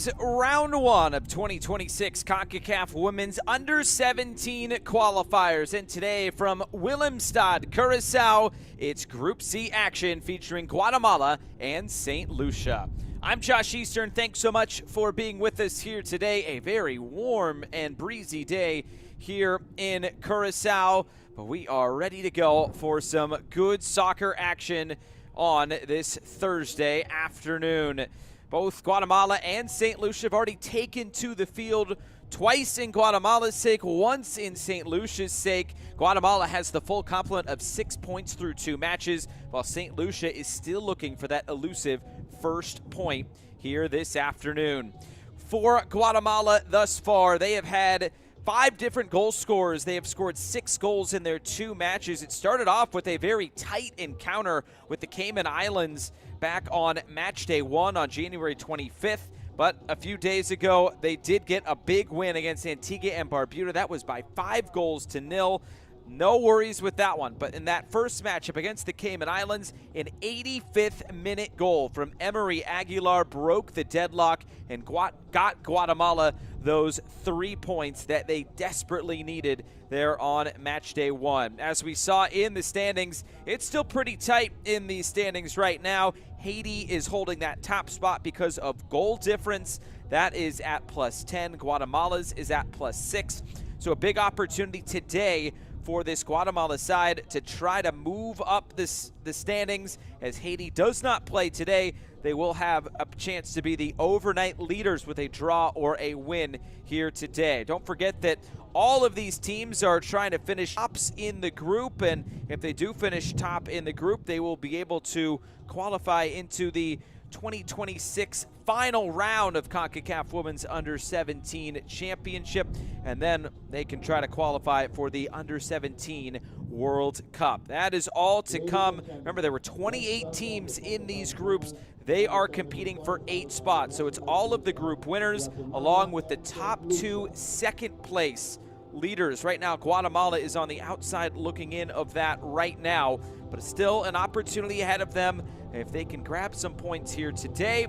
is round one of 2026 Concacaf Women's Under-17 Qualifiers. And today from Willemstad, Curacao, it's Group C action featuring Guatemala and St. Lucia. I'm Josh Eastern. Thanks so much for being with us here today. A very warm and breezy day here in Curacao, but we are ready to go for some good soccer action on this Thursday afternoon. Both Guatemala and St. Lucia have already taken to the field twice in Guatemala's sake, once in St. Lucia's sake. Guatemala has the full complement of 6 points through 2 matches, while St. Lucia is still looking for that elusive first point here this afternoon. For Guatemala thus far, they have had 5 different goal scorers. They have scored 6 goals in their 2 matches. It started off with a very tight encounter with the Cayman Islands back on match day 1 on January 25th. But a few days ago, they did get a big win against Antigua and Barbuda. That was by 5 goals to 0. No worries with that one. But in that first matchup against the Cayman Islands, an 85th minute goal from Emery Aguilar broke the deadlock and got Guatemala those 3 points that they desperately needed there on match day 1. As we saw in the standings, it's still pretty tight in the standings right now. Haiti is holding that top spot because of goal difference. That is at +10. Guatemala's is at +6. So a big opportunity today for this Guatemala side to try to move up the standings. As Haiti does not play today, they will have a chance to be the overnight leaders with a draw or a win here today. Don't forget that all of these teams are trying to finish tops in the group, and if they do finish top in the group, they will be able to qualify into the 2026 final round of Concacaf Women's Under-17 Championship, and then they can try to qualify for the Under-17 World Cup. That is all to come. Remember, there were 28 teams in these groups. They are competing for 8 spots, so it's all of the group winners along with the top 2 second place leaders. Right now, Guatemala is on the outside looking in of that right now, but it's still an opportunity ahead of them if they can grab some points here today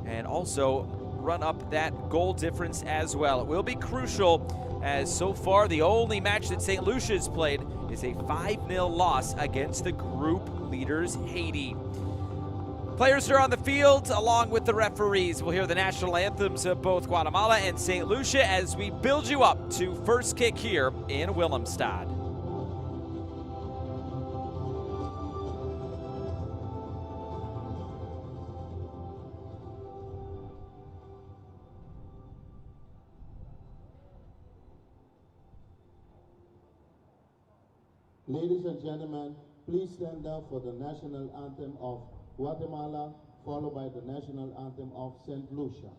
and also run up that goal difference as well. It will be crucial, as so far the only match that St. Lucia has played is a 5-0 loss against the group leaders, Haiti. Players are on the field along with the referees. We'll hear the national anthems of both Guatemala and St. Lucia as we build you up to first kick here in Willemstad. Ladies and gentlemen, please stand up for the national anthem of Guatemala, followed by the national anthem of St. Lucia.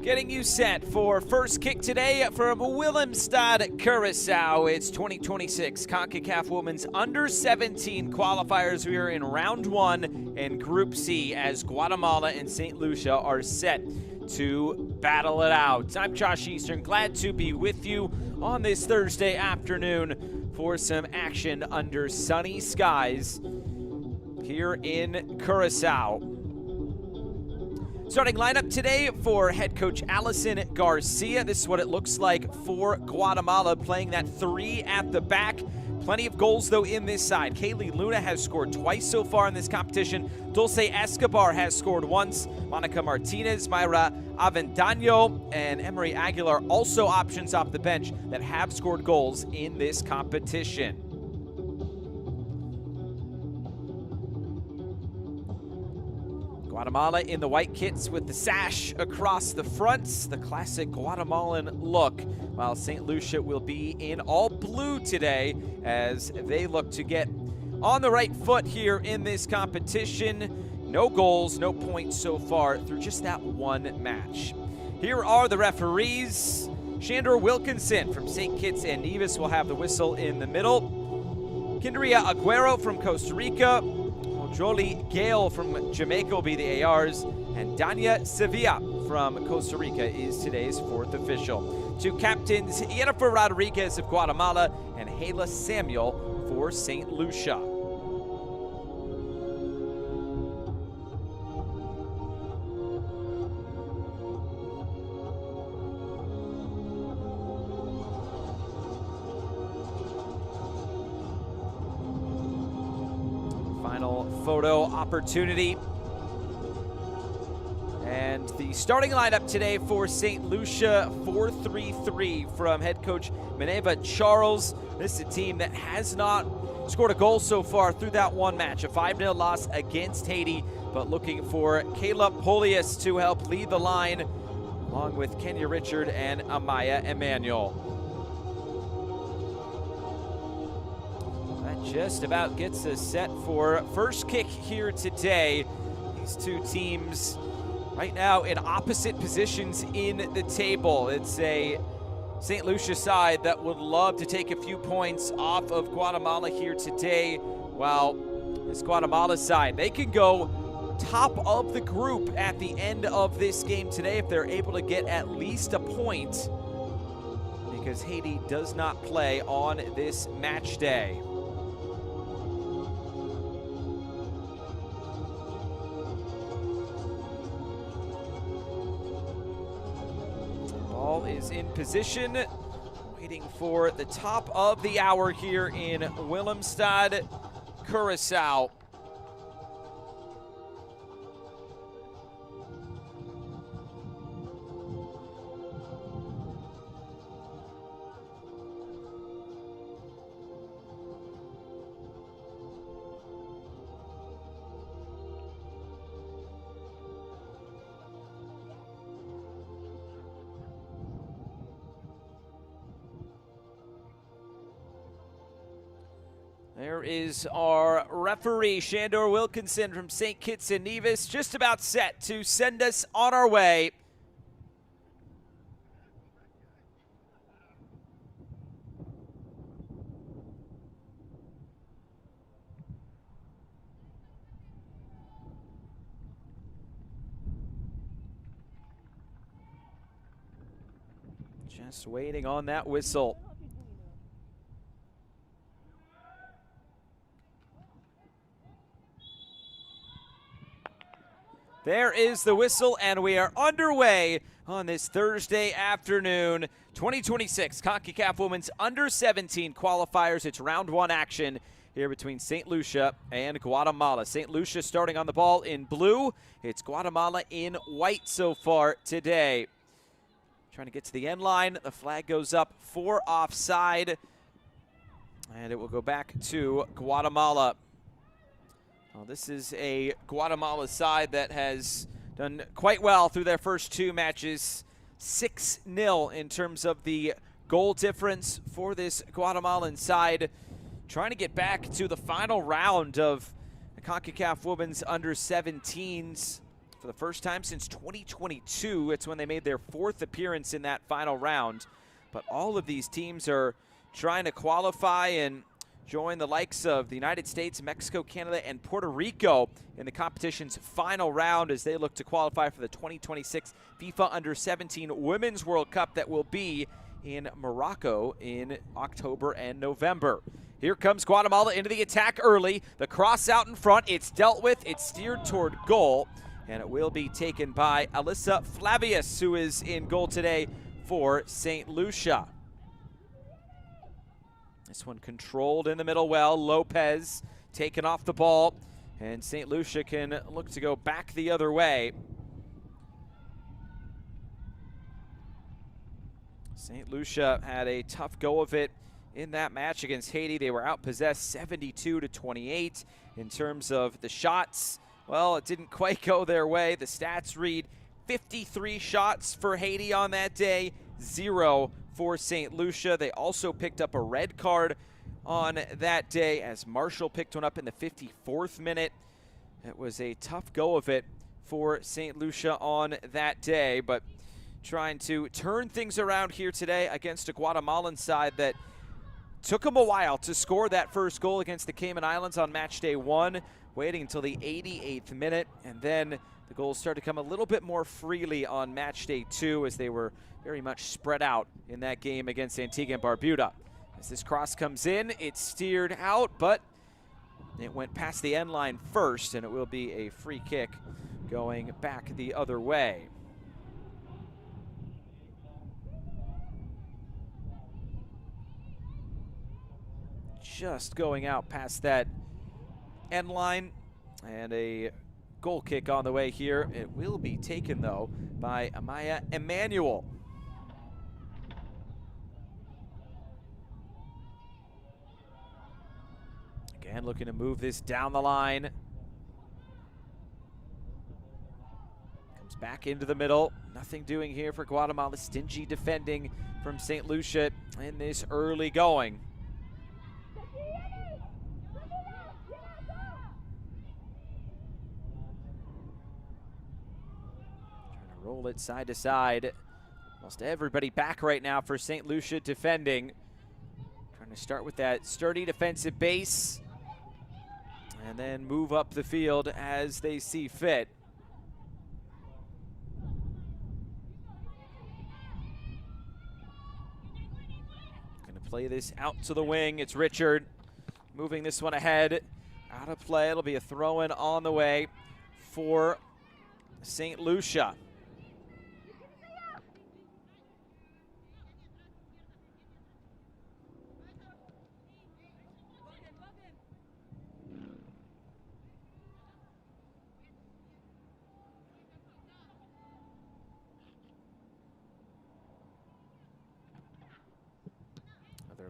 Getting you set for first kick today from Willemstad, Curacao. It's 2026 Concacaf Women's Under-17 qualifiers. We are in round one in Group C as Guatemala and St. Lucia are set to battle it out. I'm Josh Eastern, glad to be with you on this Thursday afternoon for some action under sunny skies here in Curacao. Starting lineup today for head coach Allison Garcia. This is what it looks like for Guatemala, playing that three at the back. Plenty of goals, though, in this side. Kaylee Luna has scored twice so far in this competition. Dulce Escobar has scored once. Monica Martinez, Mayra Avendaño, and Emery Aguilar also options off the bench that have scored goals in this competition. Guatemala in the white kits with the sash across the front, the classic Guatemalan look, while St. Lucia will be in all blue today as they look to get on the right foot here in this competition. No goals, no points so far through just that one match. Here are the referees. Shandor Wilkinson from St. Kitts and Nevis will have the whistle in the middle. Kindria Aguero from Costa Rica. Jolie Gale from Jamaica will be the ARs, and Dania Sevilla from Costa Rica is today's fourth official. Two captains, Jennifer Rodriguez of Guatemala and Hayla Samuel for St. Lucia. Photo opportunity. And the starting lineup today for St. Lucia, 4-3-3 from head coach Meneva Charles. This is a team that has not scored a goal so far through that one match, a 5-0 loss against Haiti, but looking for Kayla Polius to help lead the line, along with Kenya Richard and Amaya Emmanuel. Just about gets us set for first kick here today. These two teams right now in opposite positions in the table. It's a St. Lucia side that would love to take a few points off of Guatemala here today, while this Guatemala side, they can go top of the group at the end of this game today if they're able to get at least a point, because Haiti does not play on this match day. Is in position, waiting for the top of the hour here in Willemstad, Curacao. There is our referee, Shandor Wilkinson from St. Kitts and Nevis, just about set to send us on our way. Just waiting on that whistle. There is the whistle, and we are underway on this Thursday afternoon. 2026 Concacaf Women's Under-17 qualifiers. It's round one action here between St. Lucia and Guatemala. St. Lucia starting on the ball in blue. It's Guatemala in white so far today. Trying to get to the end line. The flag goes up for offside, and it will go back to Guatemala. Well, this is a Guatemala side that has done quite well through their first two matches. 6-0 in terms of the goal difference for this Guatemalan side. Trying to get back to the final round of the Concacaf Women's Under-17s for the first time since 2022. It's when they made their 4th appearance in that final round. But all of these teams are trying to qualify and join the likes of the United States, Mexico, Canada, and Puerto Rico in the competition's final round as they look to qualify for the 2026 FIFA Under-17 Women's World Cup that will be in Morocco in October and November. Here comes Guatemala into the attack early. The cross out in front. It's dealt with. It's steered toward goal, and it will be taken by Alyssa Flavius, who is in goal today for St. Lucia. This one controlled in the middle well. Lopez taken off the ball, and St. Lucia can look to go back the other way. St. Lucia had a tough go of it in that match against Haiti. They were outpossessed 72-28 in terms of the shots. Well, it didn't quite go their way. The stats read 53 shots for Haiti on that day, 0 for St. Lucia. They also picked up a red card on that day as Marshall picked one up in the 54th minute. It was a tough go of it for St. Lucia on that day, but trying to turn things around here today against a Guatemalan side that took them a while to score that first goal against the Cayman Islands on match day 1, waiting until the 88th minute, and then the goals started to come a little bit more freely on match day 2 as they were very much spread out in that game against Antigua and Barbuda. As this cross comes in, it's steered out, but it went past the end line first, and it will be a free kick going back the other way. Just going out past that end line, and a goal kick on the way here. It will be taken, though, by Amaya Emmanuel. Again, looking to move this down the line. Comes back into the middle. Nothing doing here for Guatemala. Stingy defending from St. Lucia in this early going. Roll it side to side. Almost everybody back right now for St. Lucia defending. Trying to start with that sturdy defensive base and then move up the field as they see fit. Gonna play this out to the wing. It's Richard moving this one ahead. Out of play. It'll be a throw-in on the way for St. Lucia.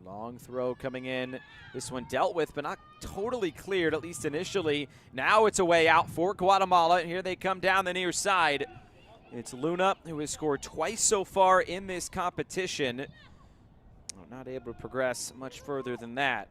Long throw coming in. This one dealt with, but not totally cleared, at least initially. Now it's a way out for Guatemala, and here they come down the near side. It's Luna, who has scored twice so far in this competition. Not able to progress much further than that.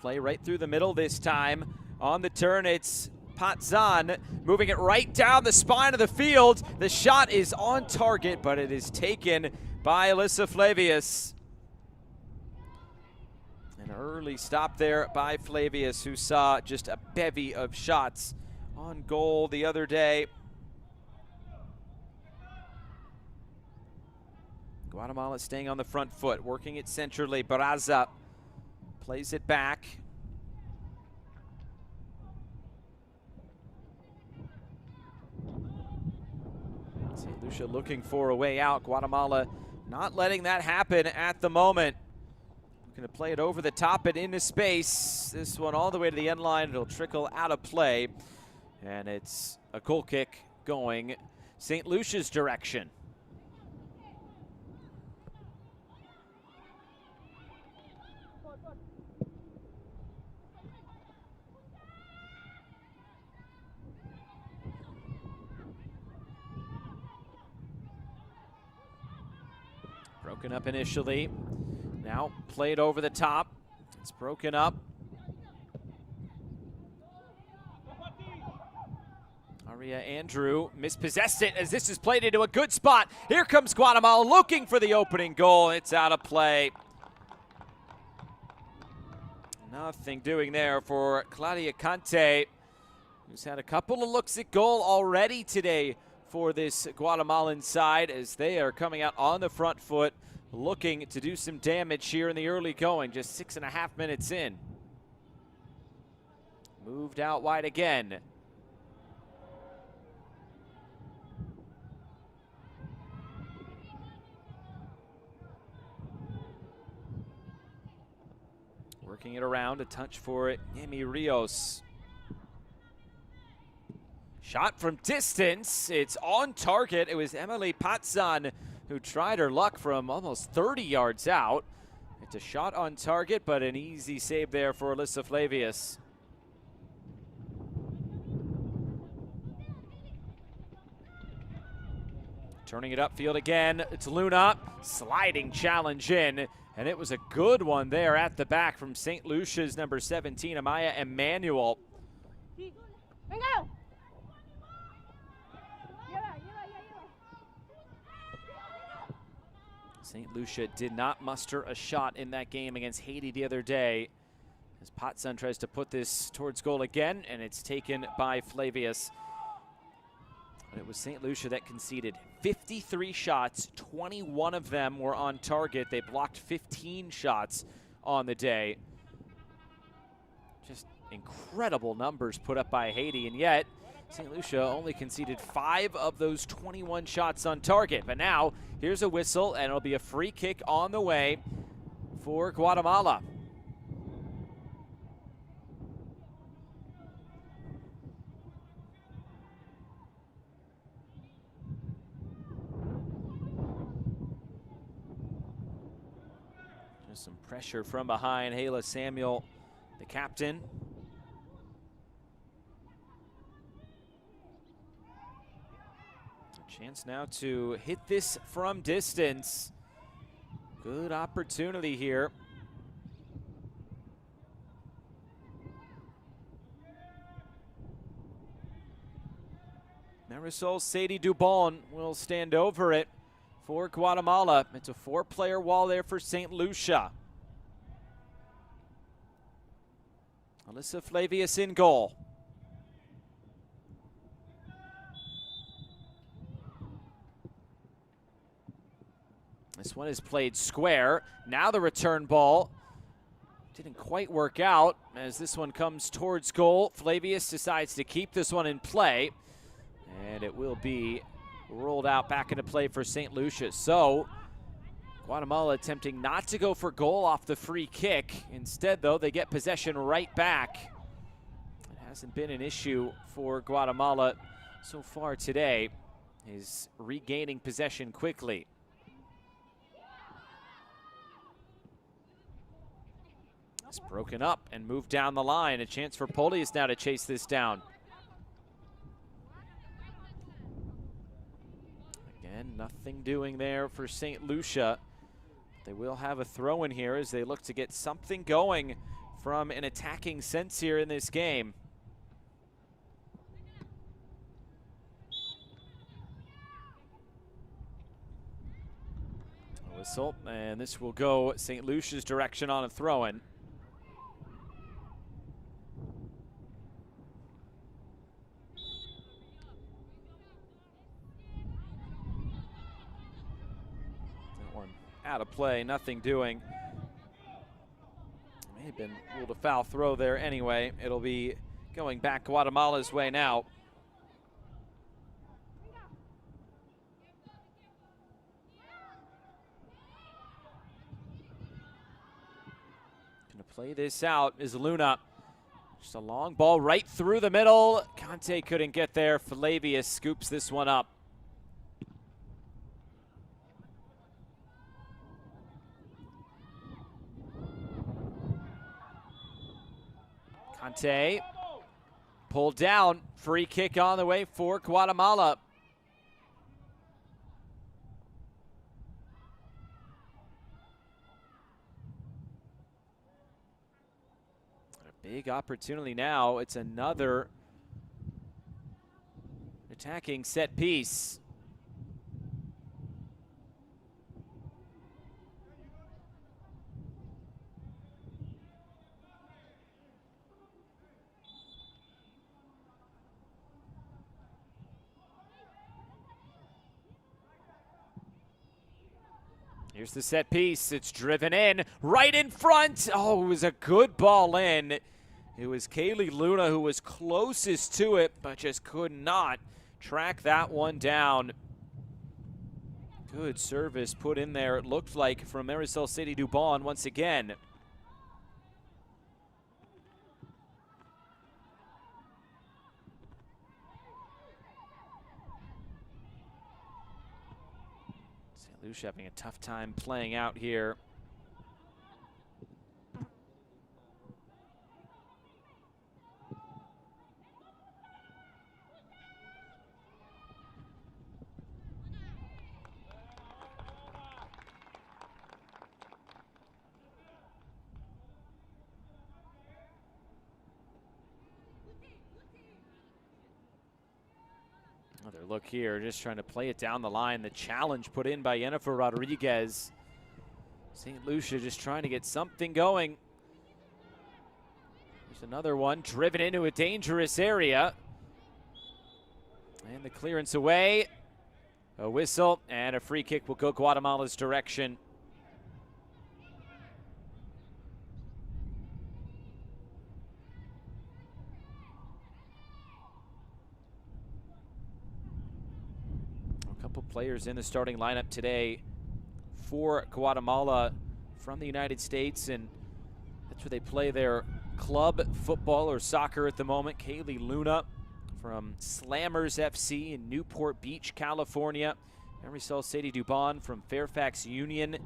Play right through the middle this time. On the turn, it's Patzan moving it right down the spine of the field. The shot is on target, but it is taken by Alyssa Flavius. An early stop there by Flavius, who saw just a bevy of shots on goal the other day. Guatemala staying on the front foot, working it centrally. Barraza plays it back. St. Lucia looking for a way out. Guatemala not letting that happen at the moment. Looking to play it over the top and into space. This one all the way to the end line. It'll trickle out of play. And it's a goal kick going St. Lucia's direction. Broken up initially. Now played over the top. It's broken up. Aria Andrew mispossessed it as this is played into a good spot. Here comes Guatemala looking for the opening goal. It's out of play. Nothing doing there for Claudia Conte, who's had a couple of looks at goal already today for this Guatemalan side as they are coming out on the front foot, looking to do some damage here in the early going, just 6.5 minutes in. Moved out wide again. Working it around, a touch for Yemi Rios. Shot from distance, it's on target. It was Emily Patsan who tried her luck from almost 30 yards out. It's a shot on target, but an easy save there for Alyssa Flavius. Turning it upfield again, it's Luna, sliding challenge in, and it was a good one there at the back from St. Lucia's number 17, Amaya Emmanuel. St. Lucia did not muster a shot in that game against Haiti the other day, as Patsan tries to put this towards goal again, and it's taken by Flavius. It was St. Lucia that conceded 53 shots, 21 of them were on target. They blocked 15 shots on the day. Just incredible numbers put up by Haiti, and yet St. Lucia only conceded 5 of those 21 shots on target. But now, here's a whistle, and it'll be a free kick on the way for Guatemala. Just some pressure from behind. Hayla Samuel, the captain. Chance now to hit this from distance. Good opportunity here. Marisol Sadie Dubon will stand over it for Guatemala. It's a 4-player wall there for St. Lucia. Alyssa Flavius in goal. This one is played square. Now the return ball didn't quite work out as this one comes towards goal. Flavius decides to keep this one in play, and it will be rolled out back into play for St. Lucia. So Guatemala attempting not to go for goal off the free kick. Instead, though, they get possession right back. It hasn't been an issue for Guatemala so far today, is regaining possession quickly. It's broken up and moved down the line. A chance for Polius now to chase this down. Again, nothing doing there for St. Lucia. They will have a throw in here as they look to get something going from an attacking sense here in this game. A whistle, and this will go St. Lucia's direction on a throw-in. Out of play, nothing doing. May have been ruled a foul throw there anyway. It'll be going back Guatemala's way now. Gonna play this out is Luna. Just a long ball right through the middle. Conte couldn't get there. Flavius scoops this one up. Conte pulled down, free kick on the way for Guatemala. big opportunity now. It's another attacking set piece. Here's the set piece. It's driven in, right in front. Oh, it was a good ball in. It was Kaylee Luna who was closest to it, but just could not track that one down. Good service put in there, it looked like, from Marisol Sadie-Dubon once again. Lucia having a tough time playing out here. Another look here, just trying to play it down the line. The challenge put in by Jennifer Rodriguez. St. Lucia just trying to get something going. There's another one driven into a dangerous area. And the clearance away. A whistle and a free kick will go Guatemala's direction. Couple players in the starting lineup today for Guatemala from the United States, and that's where they play their club football or soccer at the moment. Kaylee Luna from Slammers FC in Newport Beach, California. Marisol Sadie-Dubon from Fairfax Union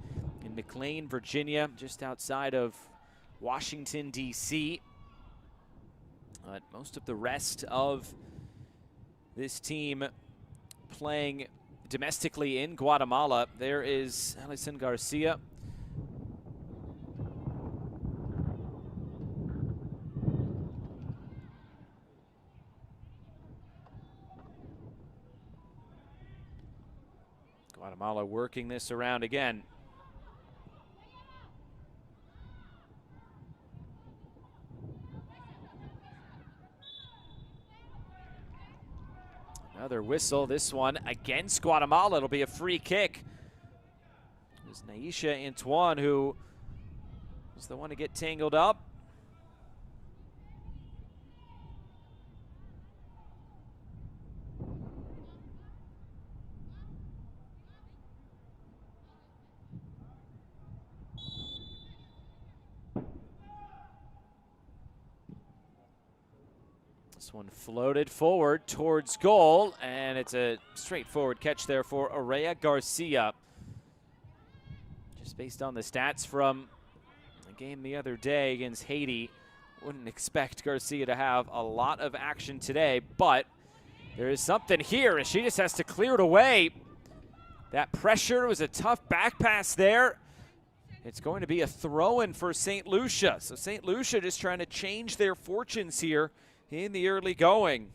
in McLean, Virginia, just outside of Washington, D.C. Most of the rest of this team playing domestically in Guatemala. There is Alison Garcia. Guatemala working this around again. Another whistle, this one against Guatemala. It'll be a free kick. It was Naisha Antoine who was the one to get tangled up. This one floated forward towards goal, and it's a straightforward catch there for Aurea Garcia. Just based on the stats from the game the other day against Haiti, wouldn't expect Garcia to have a lot of action today, but there is something here, and she just has to clear it away. That pressure was a tough back pass there. It's going to be a throw-in for St. Lucia. So St. Lucia just trying to change their fortunes here in the early going.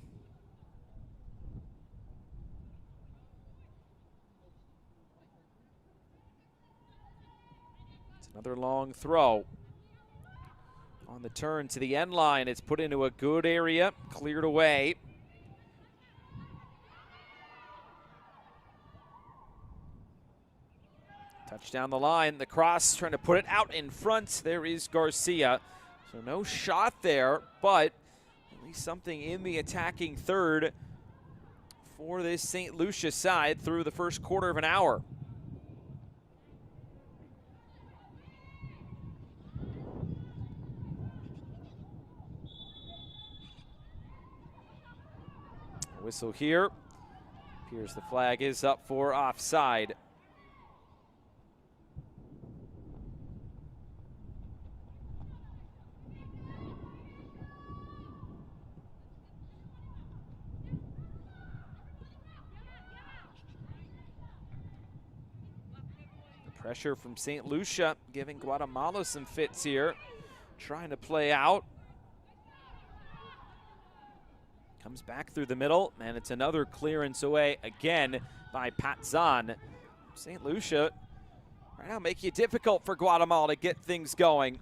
It's another long throw. On the turn to the end line, it's put into a good area, cleared away. Touch down the line, the cross trying to put it out in front. There is Garcia. So no shot there, but at least something in the attacking third for this St. Lucia side through the first quarter of an hour. Whistle here. Appears the flag is up for offside. Pressure from St. Lucia giving Guatemala some fits here. Trying to play out. Comes back through the middle, and it's another clearance away again by Patzan. St. Lucia right now making it difficult for Guatemala to get things going.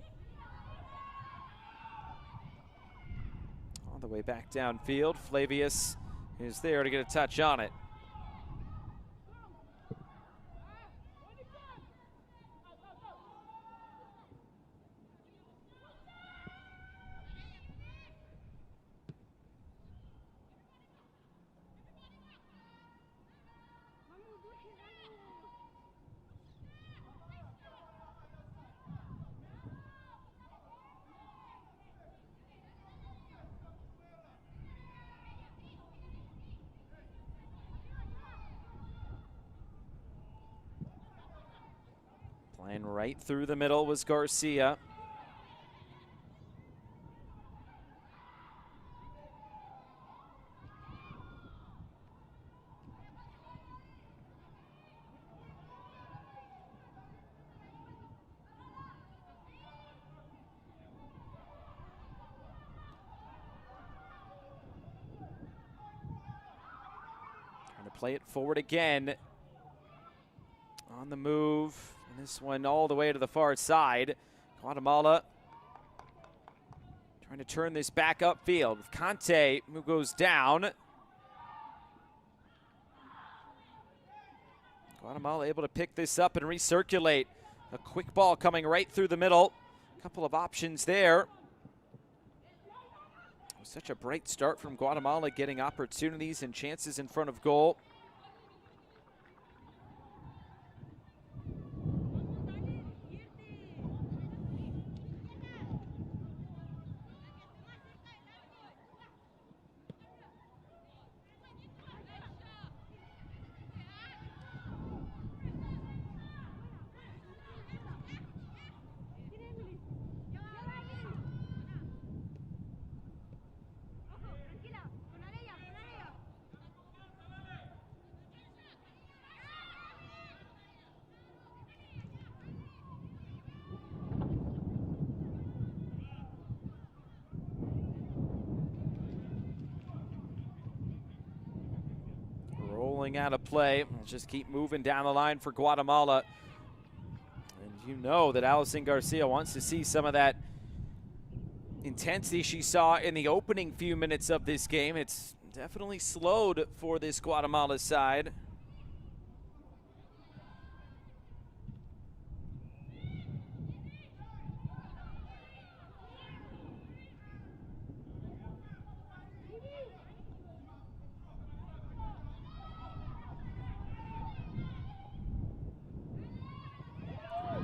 All the way back downfield, Flavius is there to get a touch on it. Playing right through the middle was Garcia. Trying to play it forward again. On the move. This one all the way to the far side. Guatemala trying to turn this back upfield. Conte, who goes down. Guatemala able to pick this up and recirculate. A quick ball coming right through the middle. A couple of options there. Such a bright start from Guatemala, getting opportunities and chances in front of goal. Rolling out of play. We'll just keep moving down the line for Guatemala. And you know that Alison Garcia wants to see some of that intensity she saw in the opening few minutes of this game. It's definitely slowed for this Guatemala side.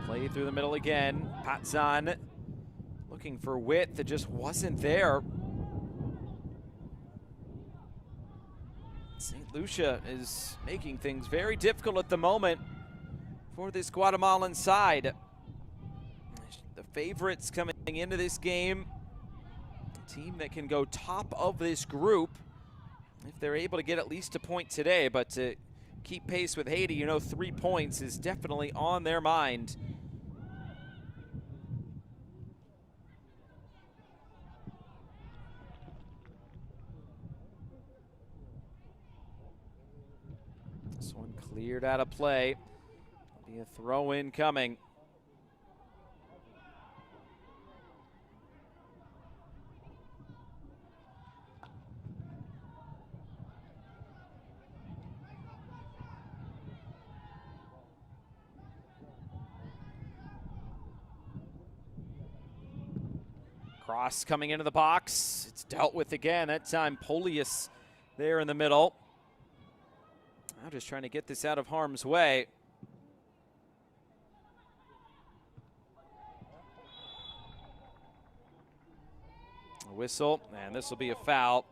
Play through the middle again. Patzan looking for width that just wasn't there. St. Lucia is making things very difficult at the moment for this Guatemalan side. The favorites coming into this game, a team that can go top of this group if they're able to get at least a point today, but to keep pace with Haiti, you know 3 points is definitely on their mind. This one cleared out of play. Be a throw-in coming. Cross coming into the box. It's dealt with again. That time Polius there in the middle. Now just trying to get this out of harm's way. A whistle, and this will be a foul.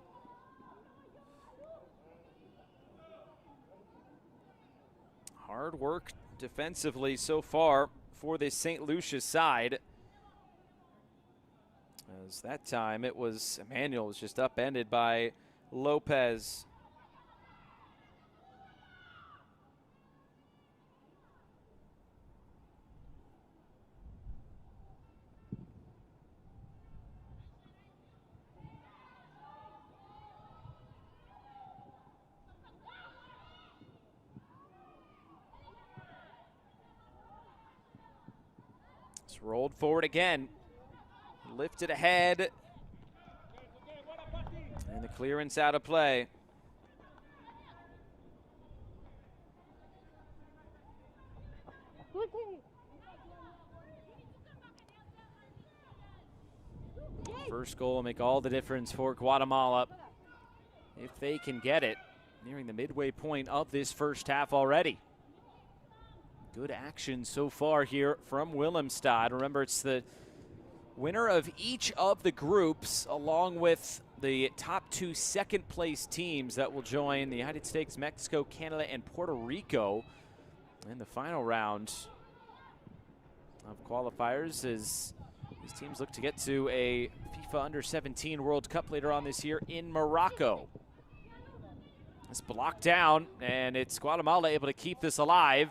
Hard work defensively so far for this St. Lucia side. As that time it was Emmanuel was just upended by Lopez. It's rolled forward again. Lifted ahead. And the clearance out of play. First goal will make all the difference for Guatemala if they can get it. Nearing the midway point of this first half already. Good action so far here from Willemstad. Remember, it's the winner of each of the groups, along with the top two second-place teams that will join the United States, Mexico, Canada, and Puerto Rico in the final round of qualifiers, as these teams look to get to a FIFA Under-17 World Cup later on this year in Morocco. It's blocked down, and it's Guatemala able to keep this alive.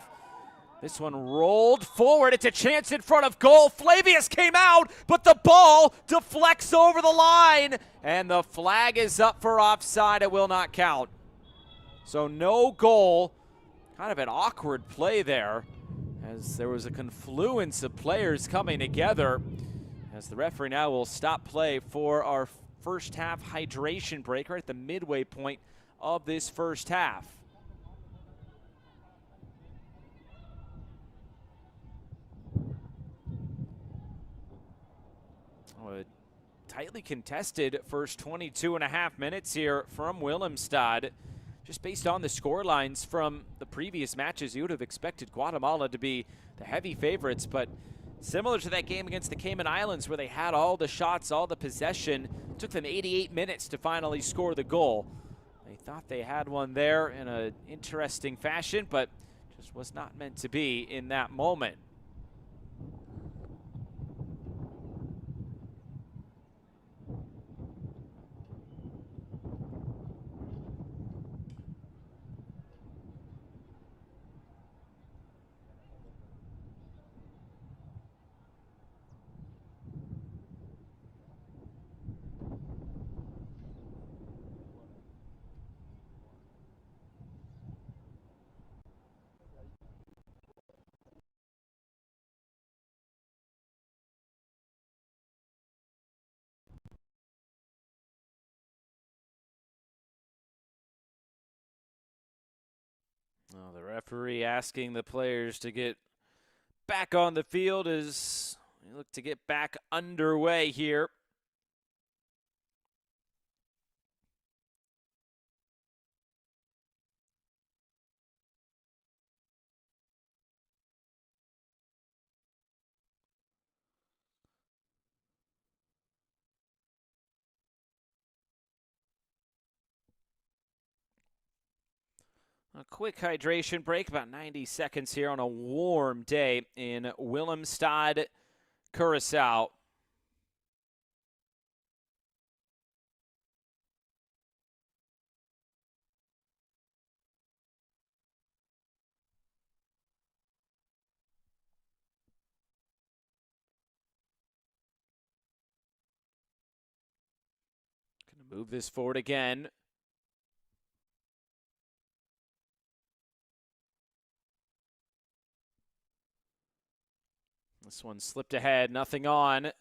This one rolled forward. It's a chance in front of goal. Flavius came out, but the ball deflects over the line, and the flag is up for offside. It will not count. So no goal. Kind of an awkward play there, as there was a confluence of players coming together, as the referee now will stop play for our first half hydration break right at the midway point of this first half. A tightly contested first 22 and a half minutes here from Willemstad. Just based on the score lines from the previous matches, you would have expected Guatemala to be the heavy favorites, but similar to that game against the Cayman Islands where they had all the shots, all the possession, it took them 88 minutes to finally score the goal. They thought they had one there in an interesting fashion, but just was not meant to be in that moment. Well, the referee asking the players to get back on the field as we look to get back underway here. A quick hydration break, about 90 seconds here on a warm day in Willemstad, Curacao. Going to move this forward again. This one slipped ahead, nothing on. And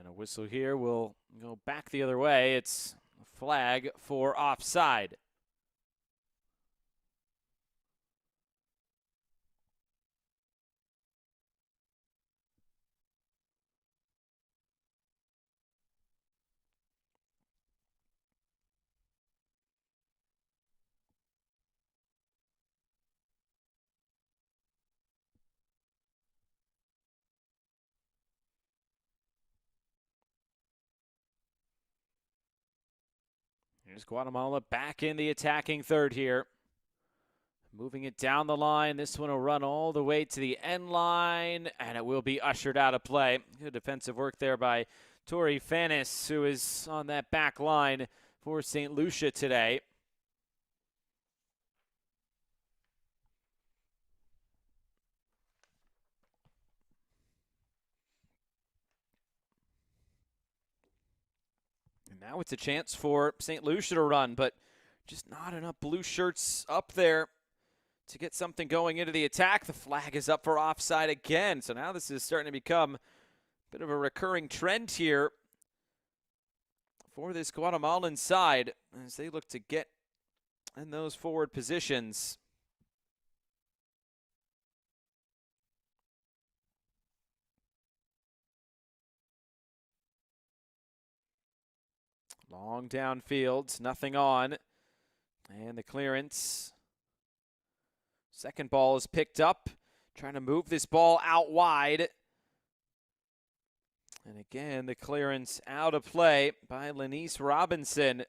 a whistle here will go back the other way. It's a flag for offside. Here's Guatemala back in the attacking third here. Moving it down the line. This one will run all the way to the end line, and it will be ushered out of play. Good defensive work there by Tori Fanis, who is on that back line for St. Lucia today. And now it's a chance for St. Lucia to run, but just not enough blue shirts up there to get something going into the attack. The flag is up for offside again. So now this is starting to become a bit of a recurring trend here for this Guatemalan side as they look to get in those forward positions. Long downfield, nothing on. And the clearance. Second ball is picked up. Trying to move this ball out wide. And again, the clearance out of play by Lenice Robinson.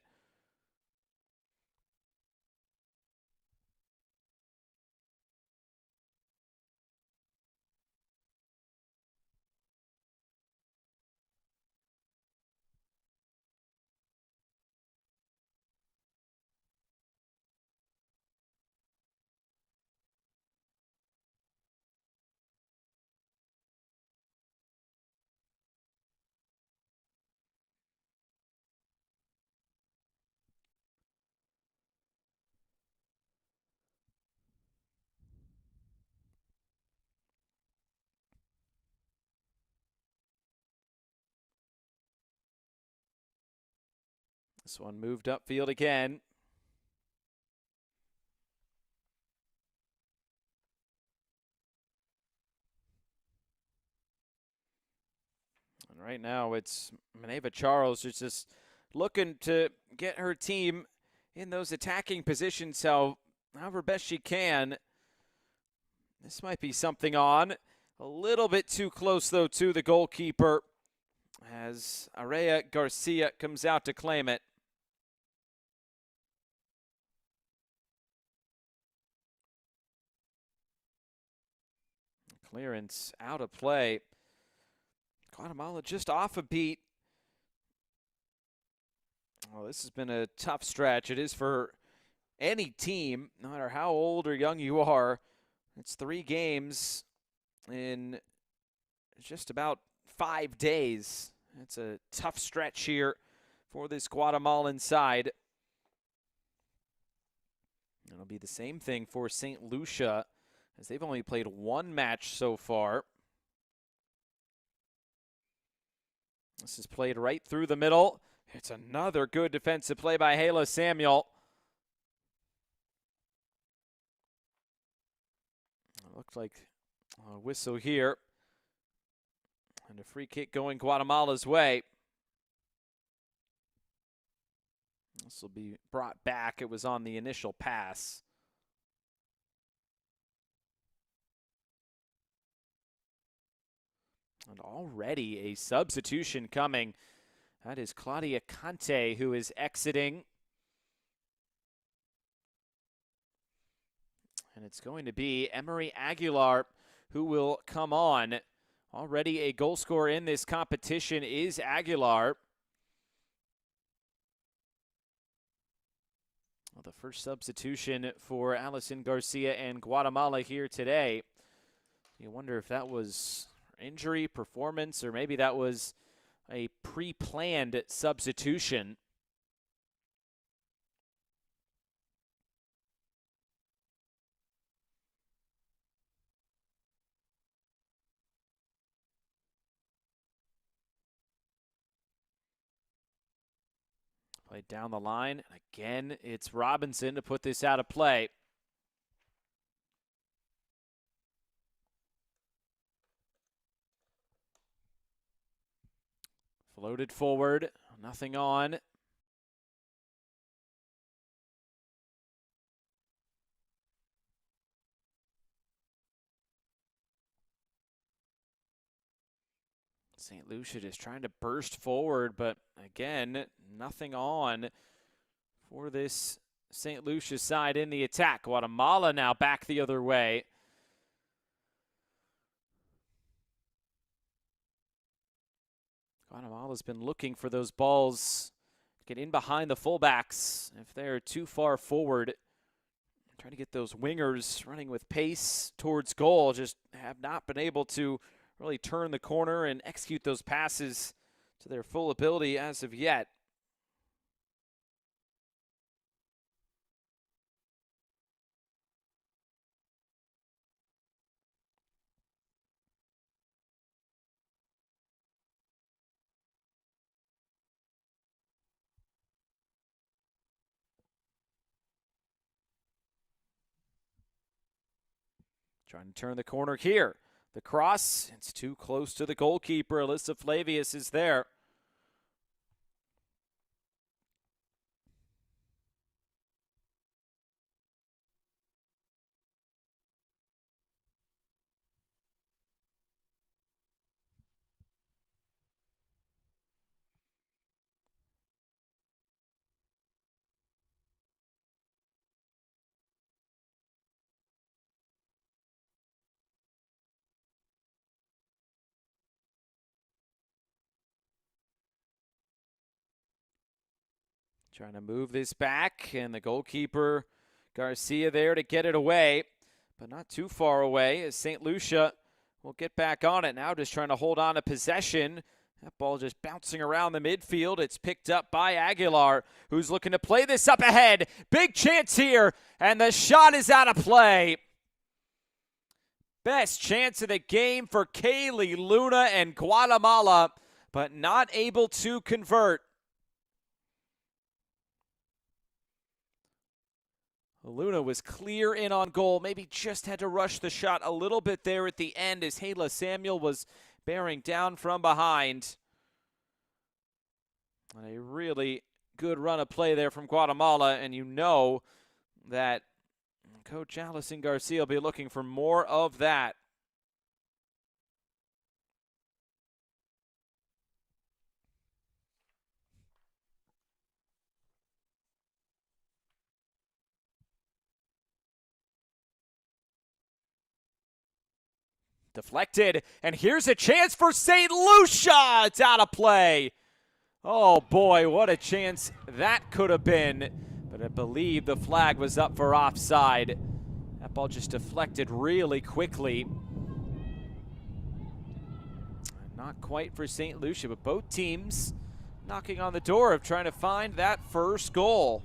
This one moved upfield again. And right now it's Maneva Charles just looking to get her team in those attacking positions however best she can. This might be something on. A little bit too close, though, to the goalkeeper as Araya Garcia comes out to claim it. Clearance out of play. Guatemala just off a beat. Well, this has been a tough stretch. It is for any team, no matter how old or young you are. It's 3 games in just about 5 days. It's a tough stretch here for this Guatemalan side. It'll be the same thing for St. Lucia, as they've only played 1 match so far. This is played right through the middle. It's another good defensive play by Hayla Samuel. It looked like a whistle here. And a free kick going Guatemala's way. This will be brought back. It was on the initial pass. And already a substitution coming. That is Claudia Conte, who is exiting. And it's going to be Emery Aguilar who will come on. Already a goal scorer in this competition is Aguilar. Well, the first substitution for Alison Garcia and Guatemala here today. You wonder if that was injury, performance, or maybe that was a pre-planned substitution. Played down the line. Again, it's Robinson to put this out of play. Floated forward, nothing on. St. Lucia just trying to burst forward, but again, nothing on for this St. Lucia side in the attack. Guatemala now back the other way. Guatemala's been looking for those balls to get in behind the fullbacks if they're too far forward. Trying to get those wingers running with pace towards goal, just have not been able to really turn the corner and execute those passes to their full ability as of yet. Trying to turn the corner here. The cross, it's too close to the goalkeeper. Alyssa Flavius is there. Trying to move this back, and the goalkeeper, Garcia, there to get it away, but not too far away as St. Lucia will get back on it now, just trying to hold on to possession. That ball just bouncing around the midfield. It's picked up by Aguilar, who's looking to play this up ahead. Big chance here, and the shot is out of play. Best chance of the game for Kaylee Luna and Guatemala, but not able to convert. Luna was clear in on goal, maybe just had to rush the shot a little bit there at the end as Hayla Samuel was bearing down from behind. And a really good run of play there from Guatemala, and you know that Coach Allison Garcia will be looking for more of that. Deflected, and here's a chance for St. Lucia. It's out of play. Oh boy, what a chance that could have been. But I believe the flag was up for offside. That ball just deflected really quickly. Not quite for St. Lucia, but both teams knocking on the door of trying to find that first goal.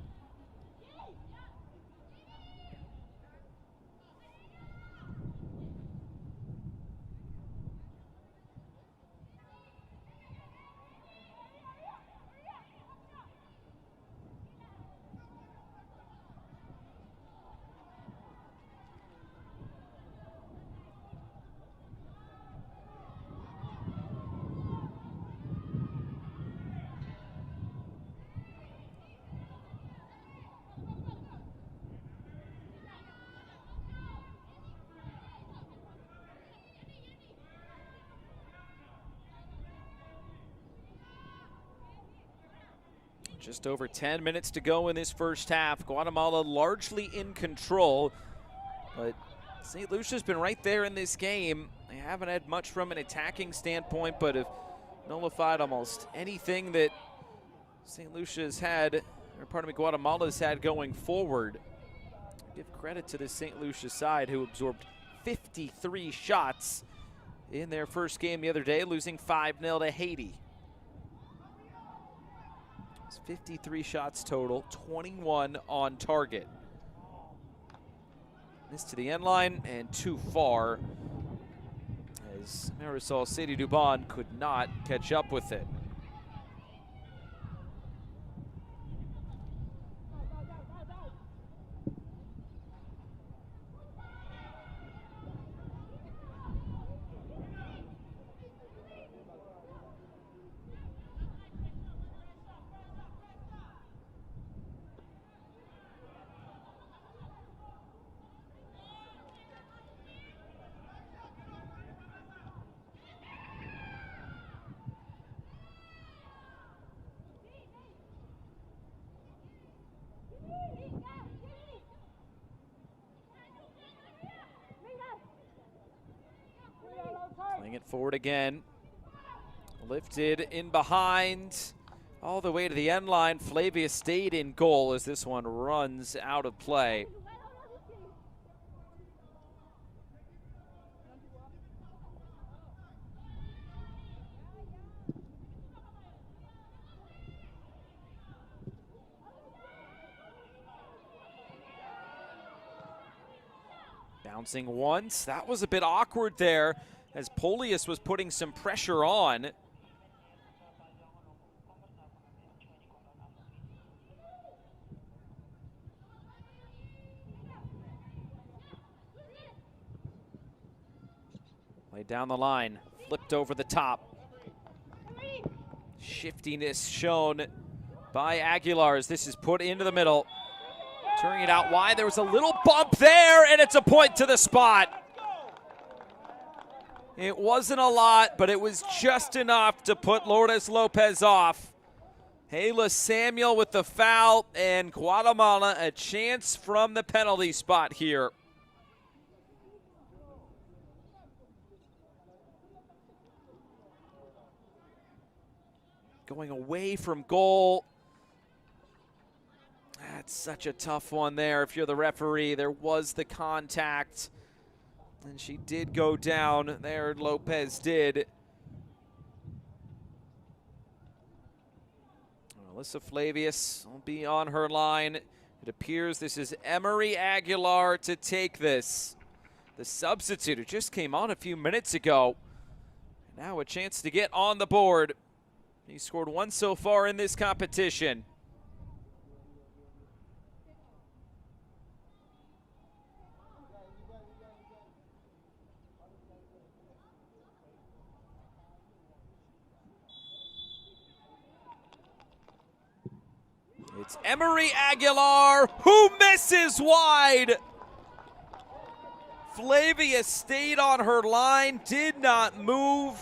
Just over 10 minutes to go in this first half. Guatemala largely in control, but St. Lucia's been right there in this game. They haven't had much from an attacking standpoint, but have nullified almost anything that St. Lucia's had, or pardon me, Guatemala's had going forward. Give credit to the St. Lucia side who absorbed 53 shots in their first game the other day, losing 5-0 to Haiti. 53 shots total, 21 on target. Missed to the end line and too far as Marisol Sadie-Dubon could not catch up with it. Playing it forward again. Lifted in behind, all the way to the end line. Flavia stayed in goal as this one runs out of play. Bouncing once, that was a bit awkward there as Polius was putting some pressure on. Play down the line, flipped over the top. Shiftiness shown by Aguilar as this is put into the middle. Turning it out wide, there was a little bump there, and it's a point to the spot. It wasn't a lot, but it was just enough to put Lourdes Lopez off. Hayla Samuel with the foul, and Guatemala a chance from the penalty spot here. Going away from goal. That's such a tough one there if you're the referee. There was the contact, and she did go down there. Lopez did. Alyssa Flavius will be on her line. It appears this is Emery Aguilar to take this. The substitute who just came on a few minutes ago. Now a chance to get on the board. He scored one so far in this competition. It's Emery Aguilar who misses wide. Flavia stayed on her line, did not move.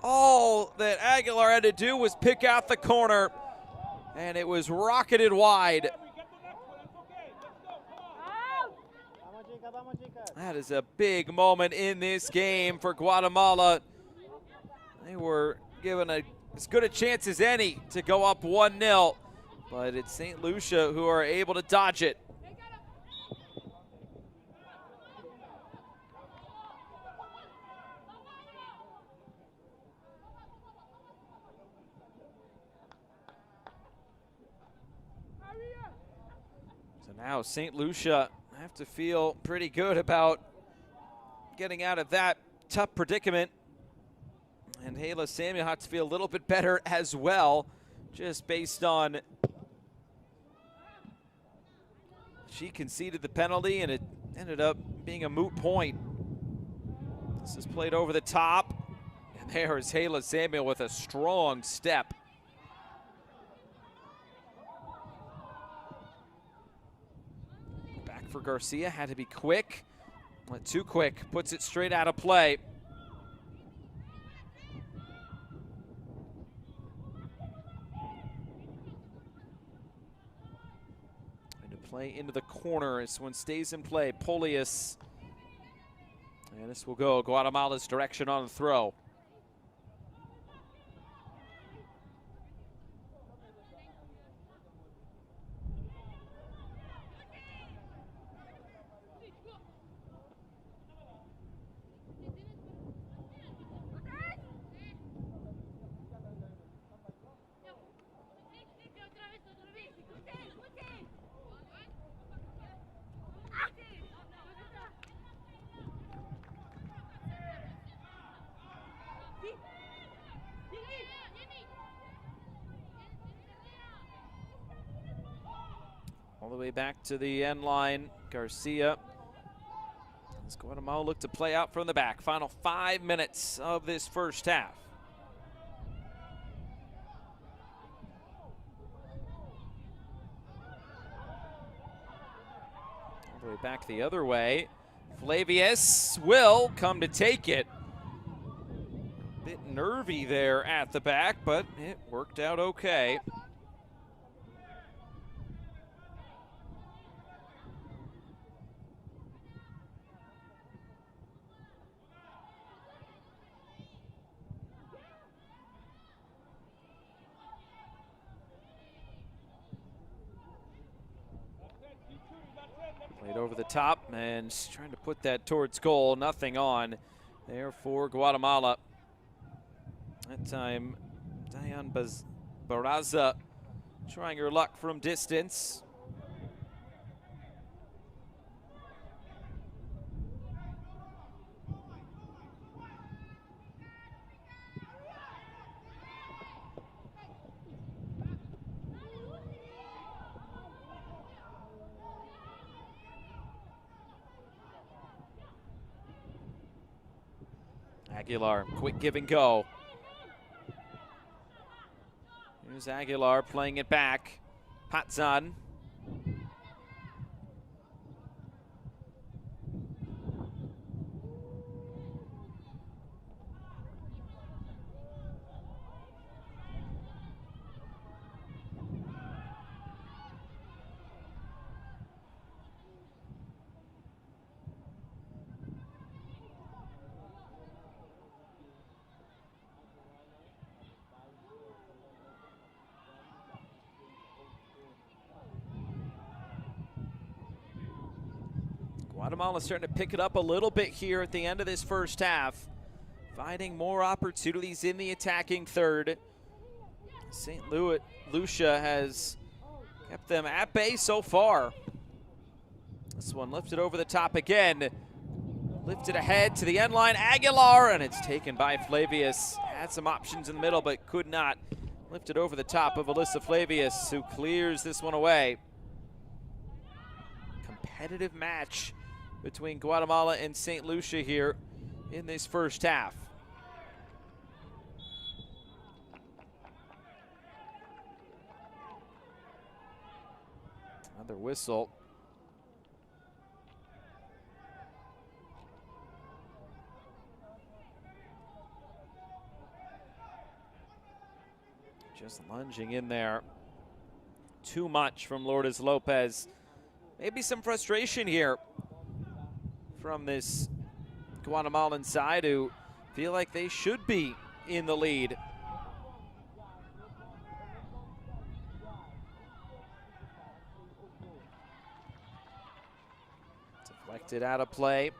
All that Aguilar had to do was pick out the corner, and it was rocketed wide. That is a big moment in this game for Guatemala. They were given as good a chance as any to go up 1-0. But it's St. Lucia who are able to dodge it. So now St. Lucia have to feel pretty good about getting out of that tough predicament. And Hayla Samuel has to feel a little bit better as well, just based on she conceded the penalty and it ended up being a moot point. This is played over the top, and there is Hayla Samuel with a strong step. Back for Garcia, had to be quick. Not too quick, puts it straight out of play. Play into the corner. This one stays in play. Polius. And this will go Guatemala's direction on the throw. All the way back to the end line, Garcia. As Guatemala look to play out from the back. Final 5 minutes of this first half. All the way back the other way. Flavius will come to take it. A bit nervy there at the back, but it worked out okay. Played over the top and trying to put that towards goal. Nothing on there for Guatemala. That time, Diane Barraza trying her luck from distance. Aguilar, quick give and go. Here's Aguilar playing it back. Patzan. Guatemala starting to pick it up a little bit here at the end of this first half. Finding more opportunities in the attacking third. St. Lucia has kept them at bay so far. This one lifted over the top again. Lifted ahead to the end line. Aguilar, and it's taken by Flavius. Had some options in the middle, but could not. Lifted over the top of Alyssa Flavius, who clears this one away. Competitive match between Guatemala and St. Lucia here in this first half. Another whistle. Just lunging in there. Too much from Lourdes Lopez. Maybe some frustration here from this Guatemalan side, who feel like they should be in the lead. Deflected out of play.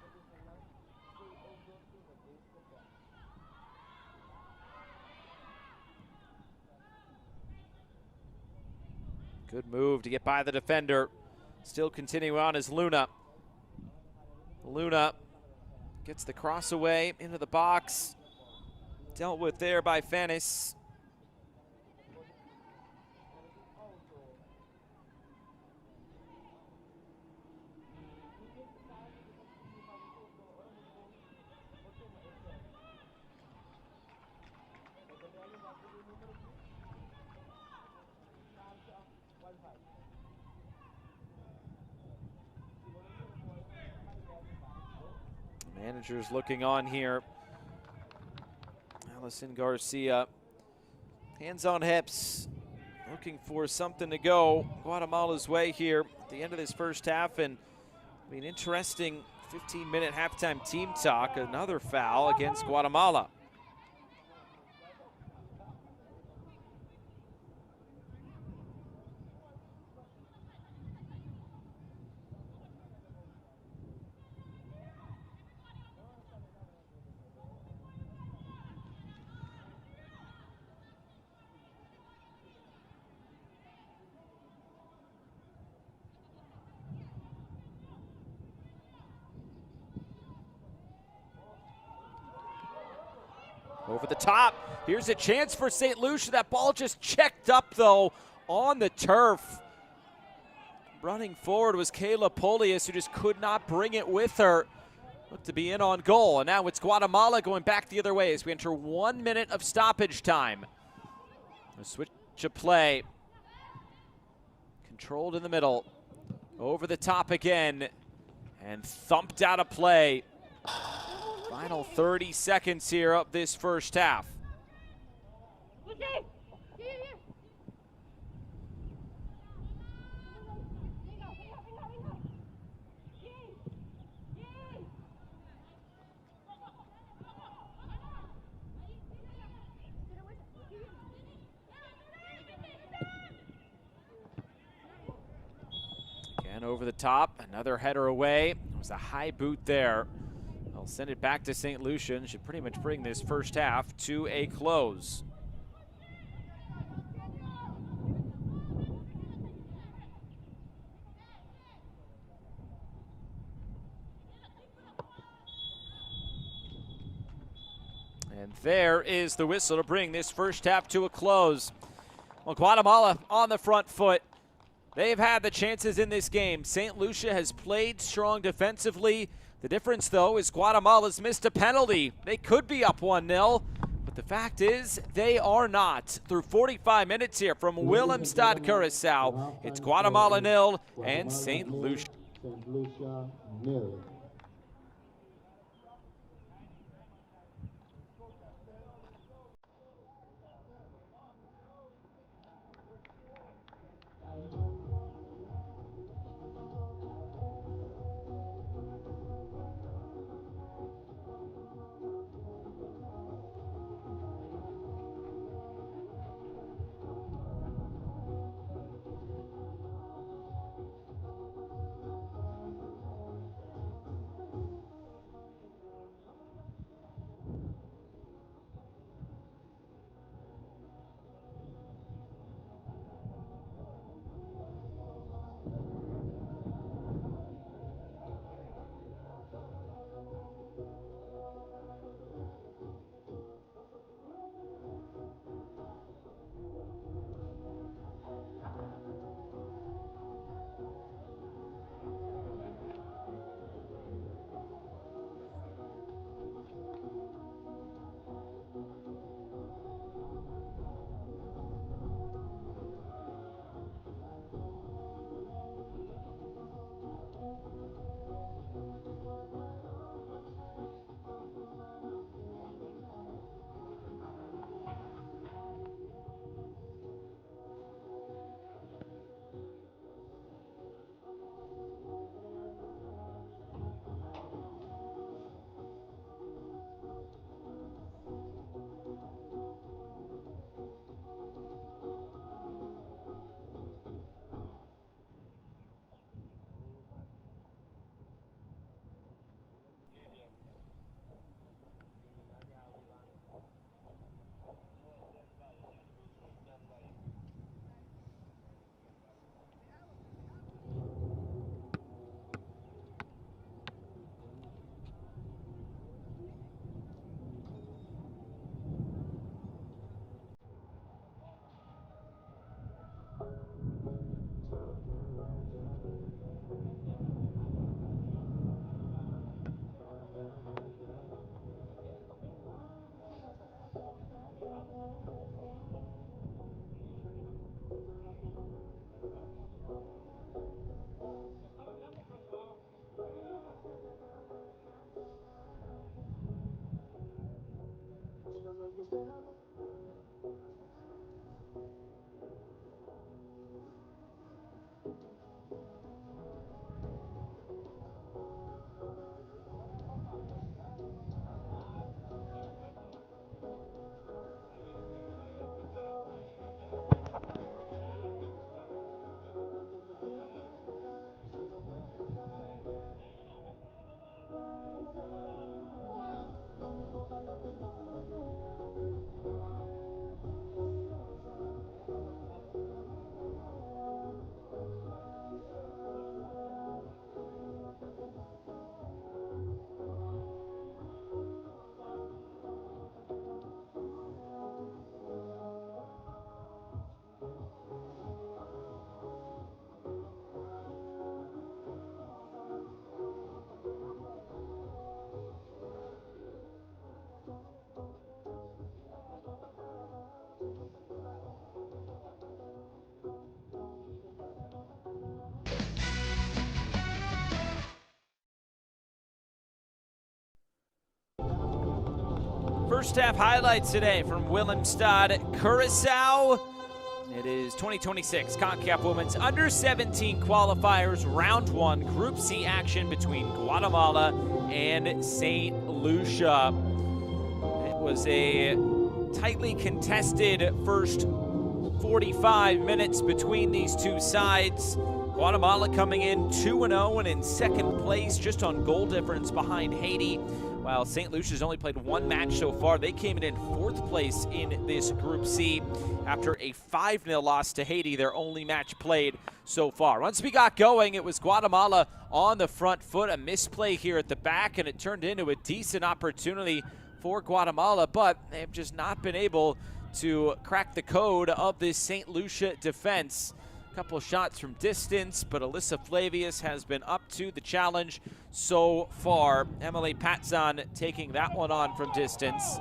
Good move to get by the defender. Still continuing on is Luna. Luna gets the cross away into the box. Dealt with there by Fanis. Managers looking on here. Allison Garcia, hands on hips, looking for something to go Guatemala's way here at the end of this first half. And I mean, interesting 15-minute halftime team talk. Another foul against Guatemala. Over the top. Here's a chance for St. Lucia. That ball just checked up, though, on the turf. Running forward was Kayla Polius, who just could not bring it with her. Looked to be in on goal. And now it's Guatemala going back the other way as we enter 1 minute of stoppage time. A switch of play. Controlled in the middle. Over the top again. And thumped out of play. Final 30 seconds here of this first half. Again over the top, another header away. It was a high boot there. They'll send it back to St. Lucia and should pretty much bring this first half to a close. And there is the whistle to bring this first half to a close. Well, Guatemala on the front foot. They've had the chances in this game. St. Lucia has played strong defensively. The difference, though, is Guatemala's missed a penalty. They could be up 1-0, but the fact is they are not. Through 45 minutes here from Willemstad, Curacao, it's Guatemala 0 and St. Lucia. St. Lucia 0. First half highlights today from Willemstad, Curacao. It is 2026 Concacaf Women's Under-17 Qualifiers Round 1 Group C action between Guatemala and St. Lucia. It was a tightly contested first 45 minutes between these two sides. Guatemala coming in 2-0 and in second place, just on goal difference behind Haiti. While St. Lucia's only played one match so far, they came in fourth place in this Group C after a 5-0 loss to Haiti, their only match played so far. Once we got going, it was Guatemala on the front foot, a misplay here at the back, and it turned into a decent opportunity for Guatemala, but they've just not been able to crack the code of this St. Lucia defense. couple shots from distance, but Alyssa Flavius has been up to the challenge so far. Emily Patzon taking that one on from distance.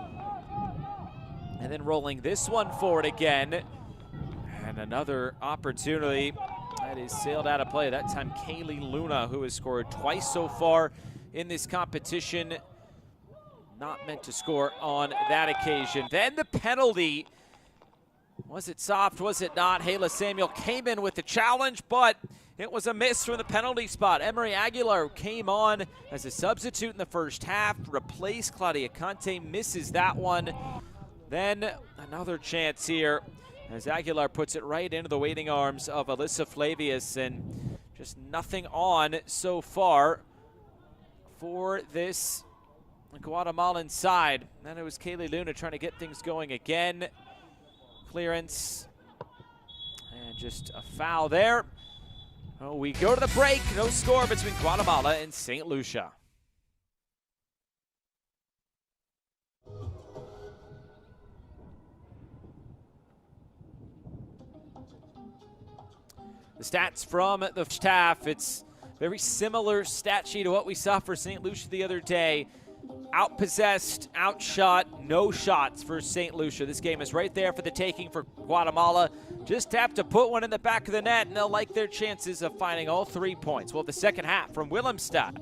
And then rolling this one forward again. And another opportunity that is sailed out of play. That time Kaylee Luna, who has scored twice so far in this competition. Not meant to score on that occasion. Then the penalty. Was it soft? Was it not? Hayla Samuel came in with the challenge, but it was a miss from the penalty spot. Emery Aguilar came on as a substitute in the first half, replaced Claudia Conte, misses that one. Then another chance here as Aguilar puts it right into the waiting arms of Alyssa Flavius, and just nothing on so far for this Guatemalan side. Then it was Kaylee Luna trying to get things going again. Clearance, and just a foul there. Oh, we go to the break. No score between Guatemala and St. Lucia. The stats from the first half, it's very similar stat sheet to what we saw for St. Lucia the other day. Outpossessed, outshot, no shots for St. Lucia. This game is right there for the taking for Guatemala. Just have to put one in the back of the net, and they'll like their chances of finding all 3 points. Well, the second half from Willemstad.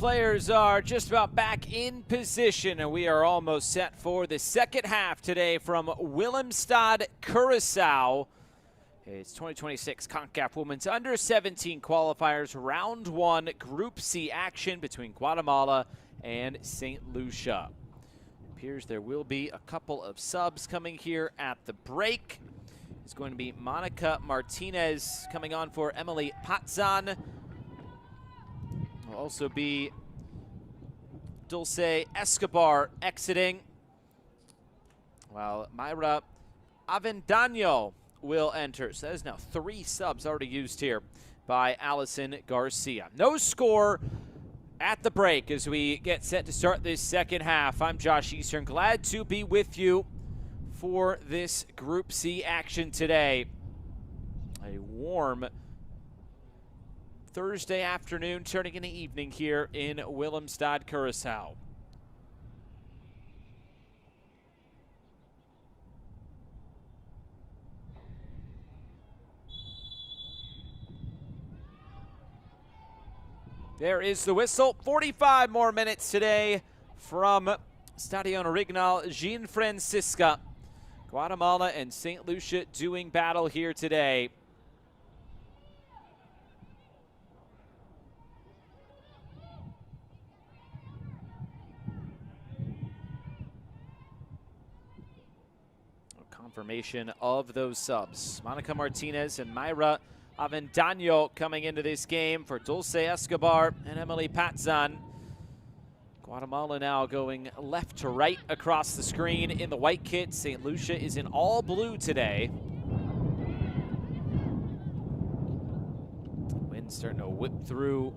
players are just about back in position, and we are almost set for the second half today from Willemstad, Curaçao. It's 2026 Concacaf Women's Under-17 Qualifiers, Round 1, Group C action between Guatemala and St. Lucia. It appears there will be a couple of subs coming here at the break. It's going to be Monica Martinez coming on for Emily Patzan. Will also be Dulce Escobar exiting, while Mayra Avendaño will enter. So that is now 3 subs already used here by Allison Garcia. No score at the break as we get set to start this second half. I'm Josh Eastern, glad to be with you for this Group C action today. A warm Thursday afternoon turning into evening here in Willemstad, Curaçao. There is the whistle. 45 more minutes today from Stadion Original Jean Francisca. Guatemala and St. Lucia doing battle here today. Confirmation of those subs. Monica Martinez and Mayra Avendaño coming into this game for Dulce Escobar and Emily Patzan. Guatemala now going left to right across the screen in the white kit. St. Lucia is in all blue today. Wind starting to whip through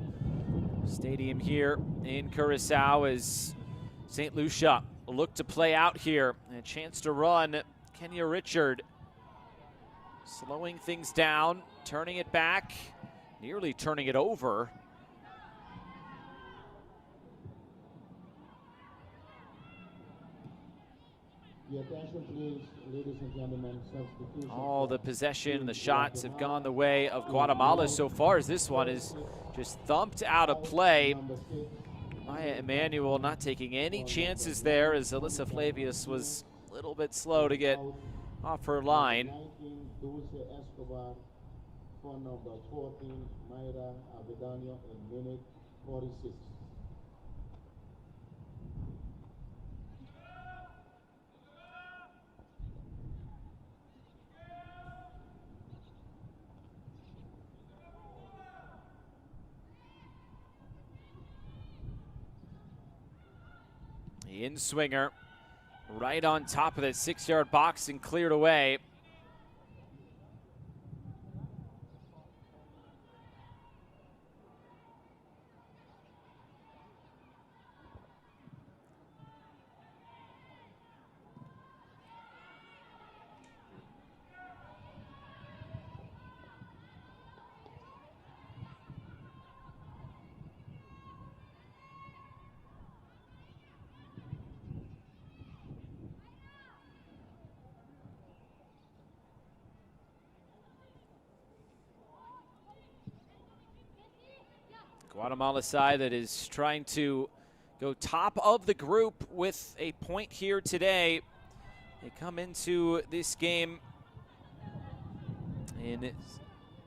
stadium here in Curaçao as St. Lucia look to play out here. And a chance to run. Kenya Richard slowing things down, turning it back, nearly turning it over. Your attention, please, ladies and gentlemen. Substitution. All the possession, the shots have gone the way of Guatemala so far, as this one is just thumped out of play. Maya Emanuel not taking any chances there, as Alyssa Flavius was a little bit slow to get off her line. Dulce Escobar for number 14, Mayra Avendaño in minute 46. The in-swinger right on top of the 6-yard box and cleared away. Guatemala side that is trying to go top of the group with a point here today. They come into this game in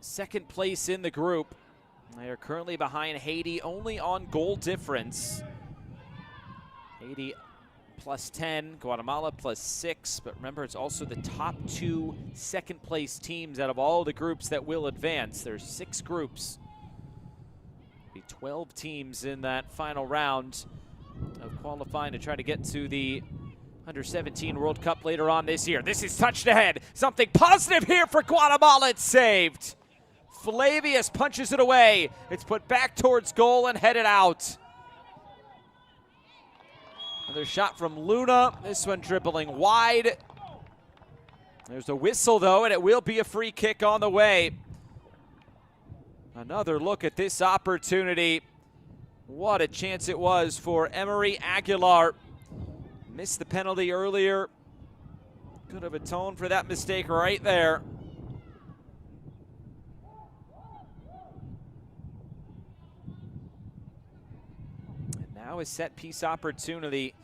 second place in the group. They are currently behind Haiti only on goal difference. Haiti plus 10, Guatemala plus 6, but remember it's also the top 2 second place teams out of all the groups that will advance. There's 6 groups. Be 12 teams in that final round of qualifying to try to get to the Under-17 World Cup later on this year. This is touched ahead. Something positive here for Guatemala. It's saved. Flavius punches it away. It's put back towards goal and headed out. Another shot from Luna. This one dribbling wide. There's a whistle, though, and it will be a free kick on the way. Another look at this opportunity. What a chance it was for Emery Aguilar. Missed the penalty earlier. Could have atoned for that mistake right there. now a set piece opportunity.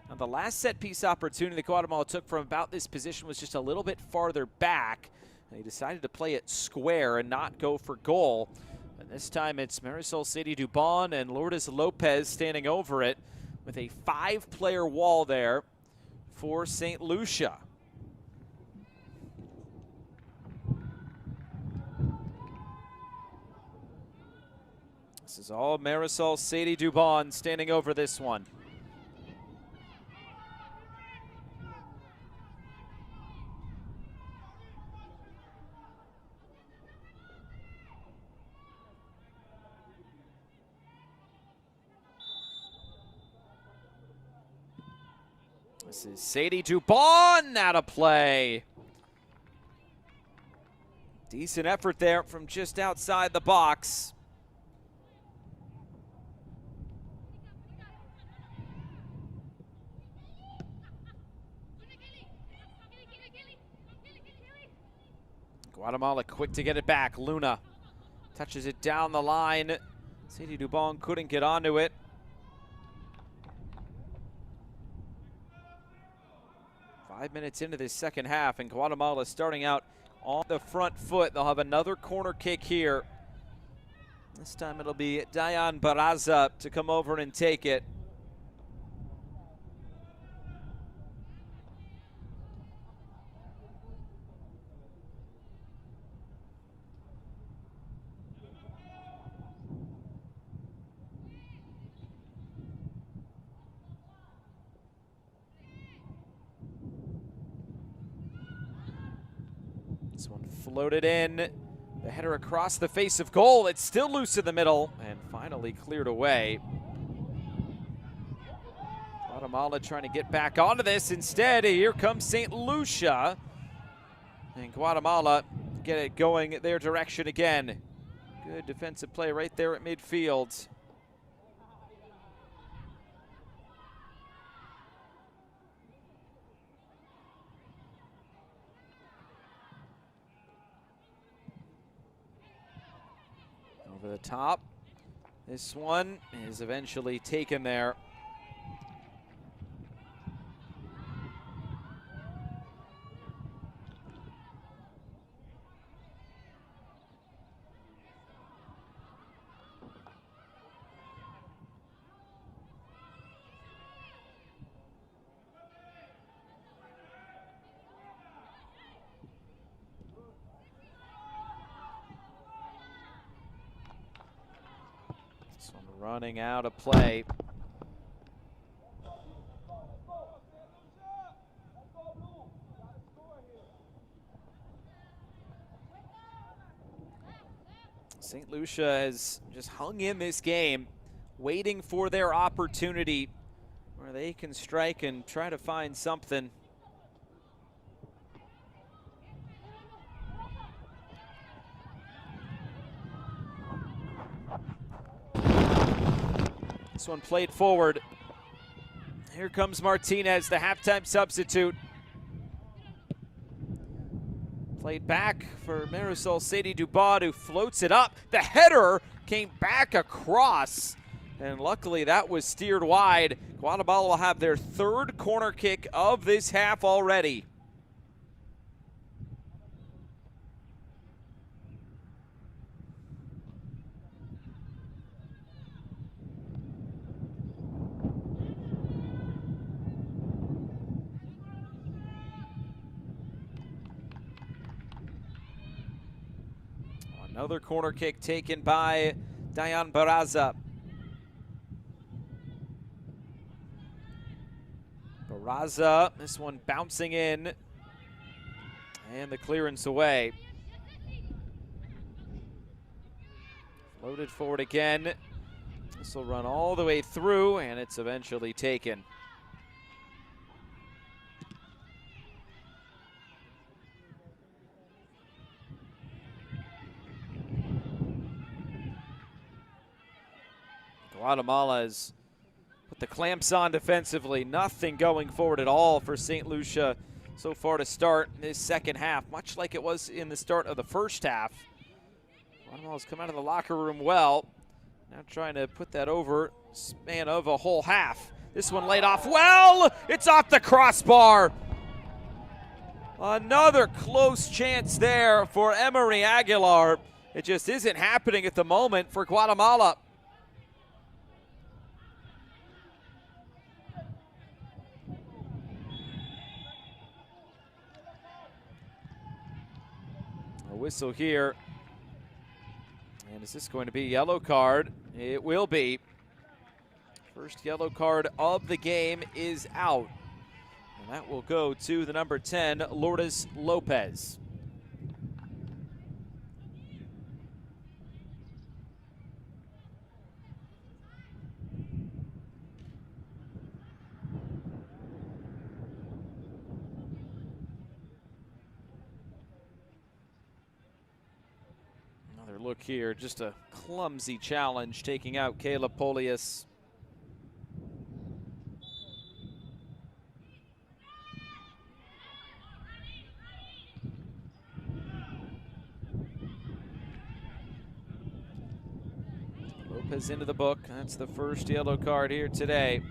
Now the last set piece opportunity that Guatemala took from about this position was just a little bit farther back. They decided to play it square and not go for goal. And this time it's Marisol Sadie-Dubon and Lourdes Lopez standing over it with a 5-player wall there for St. Lucia. This is all Marisol Sadie-Dubon standing over this one. This is Sadie-Dubon out of play. Decent effort there from just outside the box. Guatemala quick to get it back. Luna touches it down the line. Sadie-Dubon couldn't get onto it. Five minutes into this second half, and Guatemala starting out on the front foot. They'll have another corner kick here. This time it'll be Dayan Barraza to come over and take it. This one floated in. The header across the face of goal. It's still loose in the middle and finally cleared away. Guatemala trying to get back onto this. Instead, here comes St. Lucia. And Guatemala get it going their direction again. Good defensive play right there at midfield. Over the top. This one is eventually taken there. This one running out of play. St. Lucia has just hung in this game, waiting for their opportunity where they can strike and try to find something. This one played forward. Here comes Martinez, the halftime substitute. Played back for Marisol Sadie-Dubon, who floats it up. The header came back across, and luckily that was steered wide. Guatemala will have their third corner kick of this half already. Another corner kick taken by Dayan Barraza. Barraza, this one bouncing in, and the clearance away. Floated forward again. This will run all the way through, and it's eventually taken. Guatemala has put the clamps on defensively. Nothing going forward at all for St. Lucia so far to start this second half, much like it was in the start of the first half. Guatemala's come out of the locker room well. Now trying to put that over span of a whole half. This one laid off well. It's off the crossbar. Another close chance there for Emery Aguilar. It just isn't happening at the moment for Guatemala. A whistle here. And is this going to be a yellow card? It will be. First yellow card of the game is out. And that will go to the number 10, Lourdes Lopez. Another look here, just a clumsy challenge taking out Kayla Polius. Lopez into the book. That's the first yellow card here today.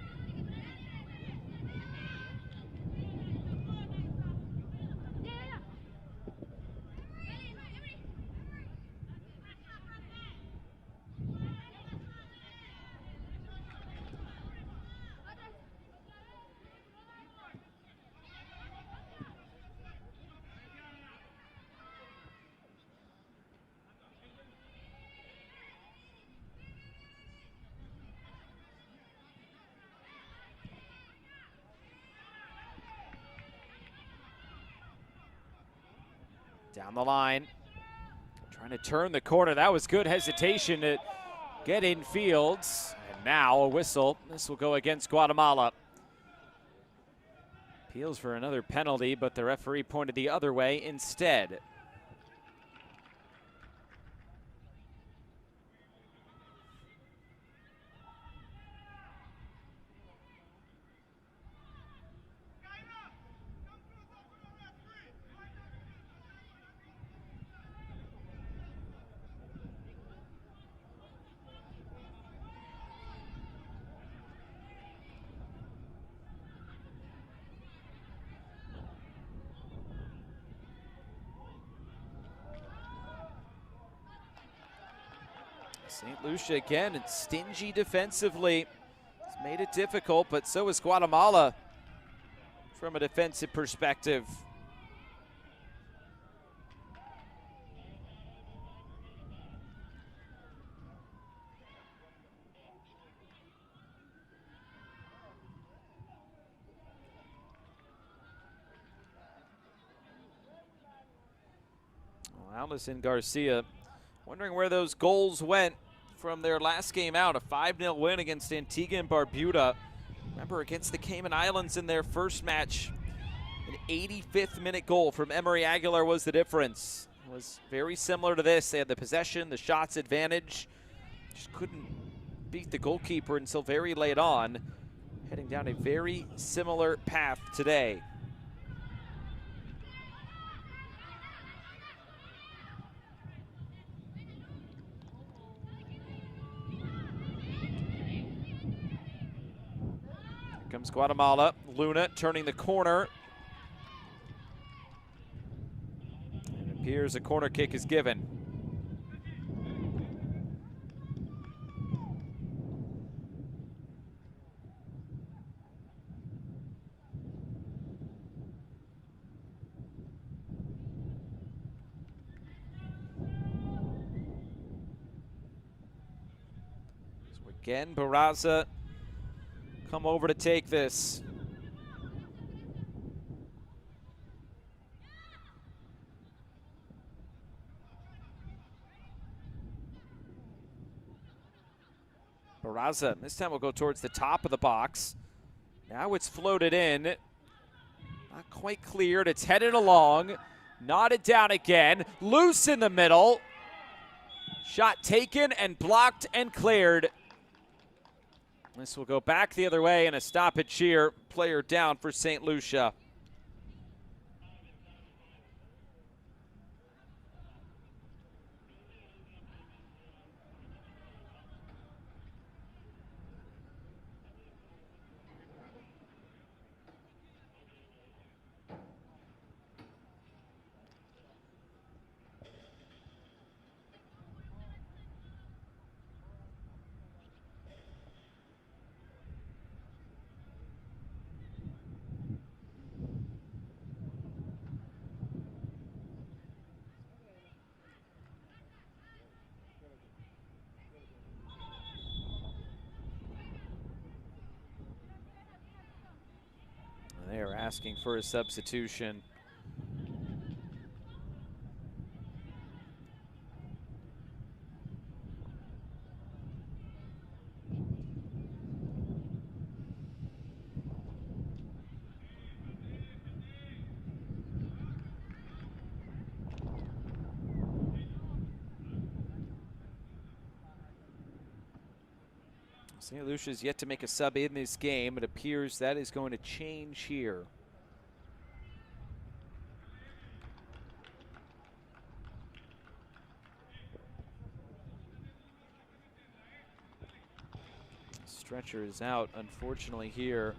Down the line, trying to turn the corner. That was good hesitation to get in fields. And now a whistle. This will go against Guatemala. Appeals for another penalty, but the referee pointed the other way instead. St. Lucia again, and stingy defensively. It's made it difficult, but so is Guatemala from a defensive perspective. Well, Allison Garcia wondering where those goals went from their last game out, a 5-0 win against Antigua and Barbuda. Remember, against the Cayman Islands in their first match, an 85th minute goal from Emery Aguilar was the difference. It was very similar to this. They had the possession, the shots advantage. Just couldn't beat the goalkeeper until very late on. Heading down a very similar path today. Comes Guatemala. Luna turning the corner. And it appears a corner kick is given. So again, Barraza come over to take this. Barraza, this time will go towards the top of the box. Now it's floated in. Not quite cleared, it's headed along. Knotted down again, loose in the middle. Shot taken and blocked and cleared. This will go back the other way and a stoppage here. Player down for St. Lucia. They are asking for a substitution. St. Lucia's yet to make a sub in this game. It appears that is going to change here. Stretcher is out, unfortunately, here.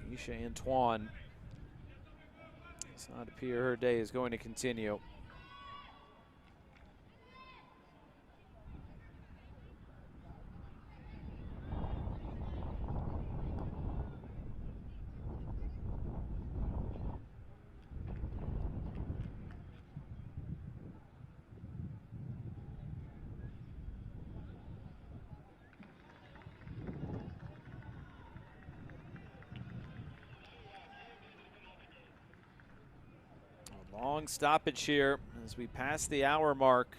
Lucia Antoine does not appear her day is going to continue. Long stoppage here as we pass the hour mark.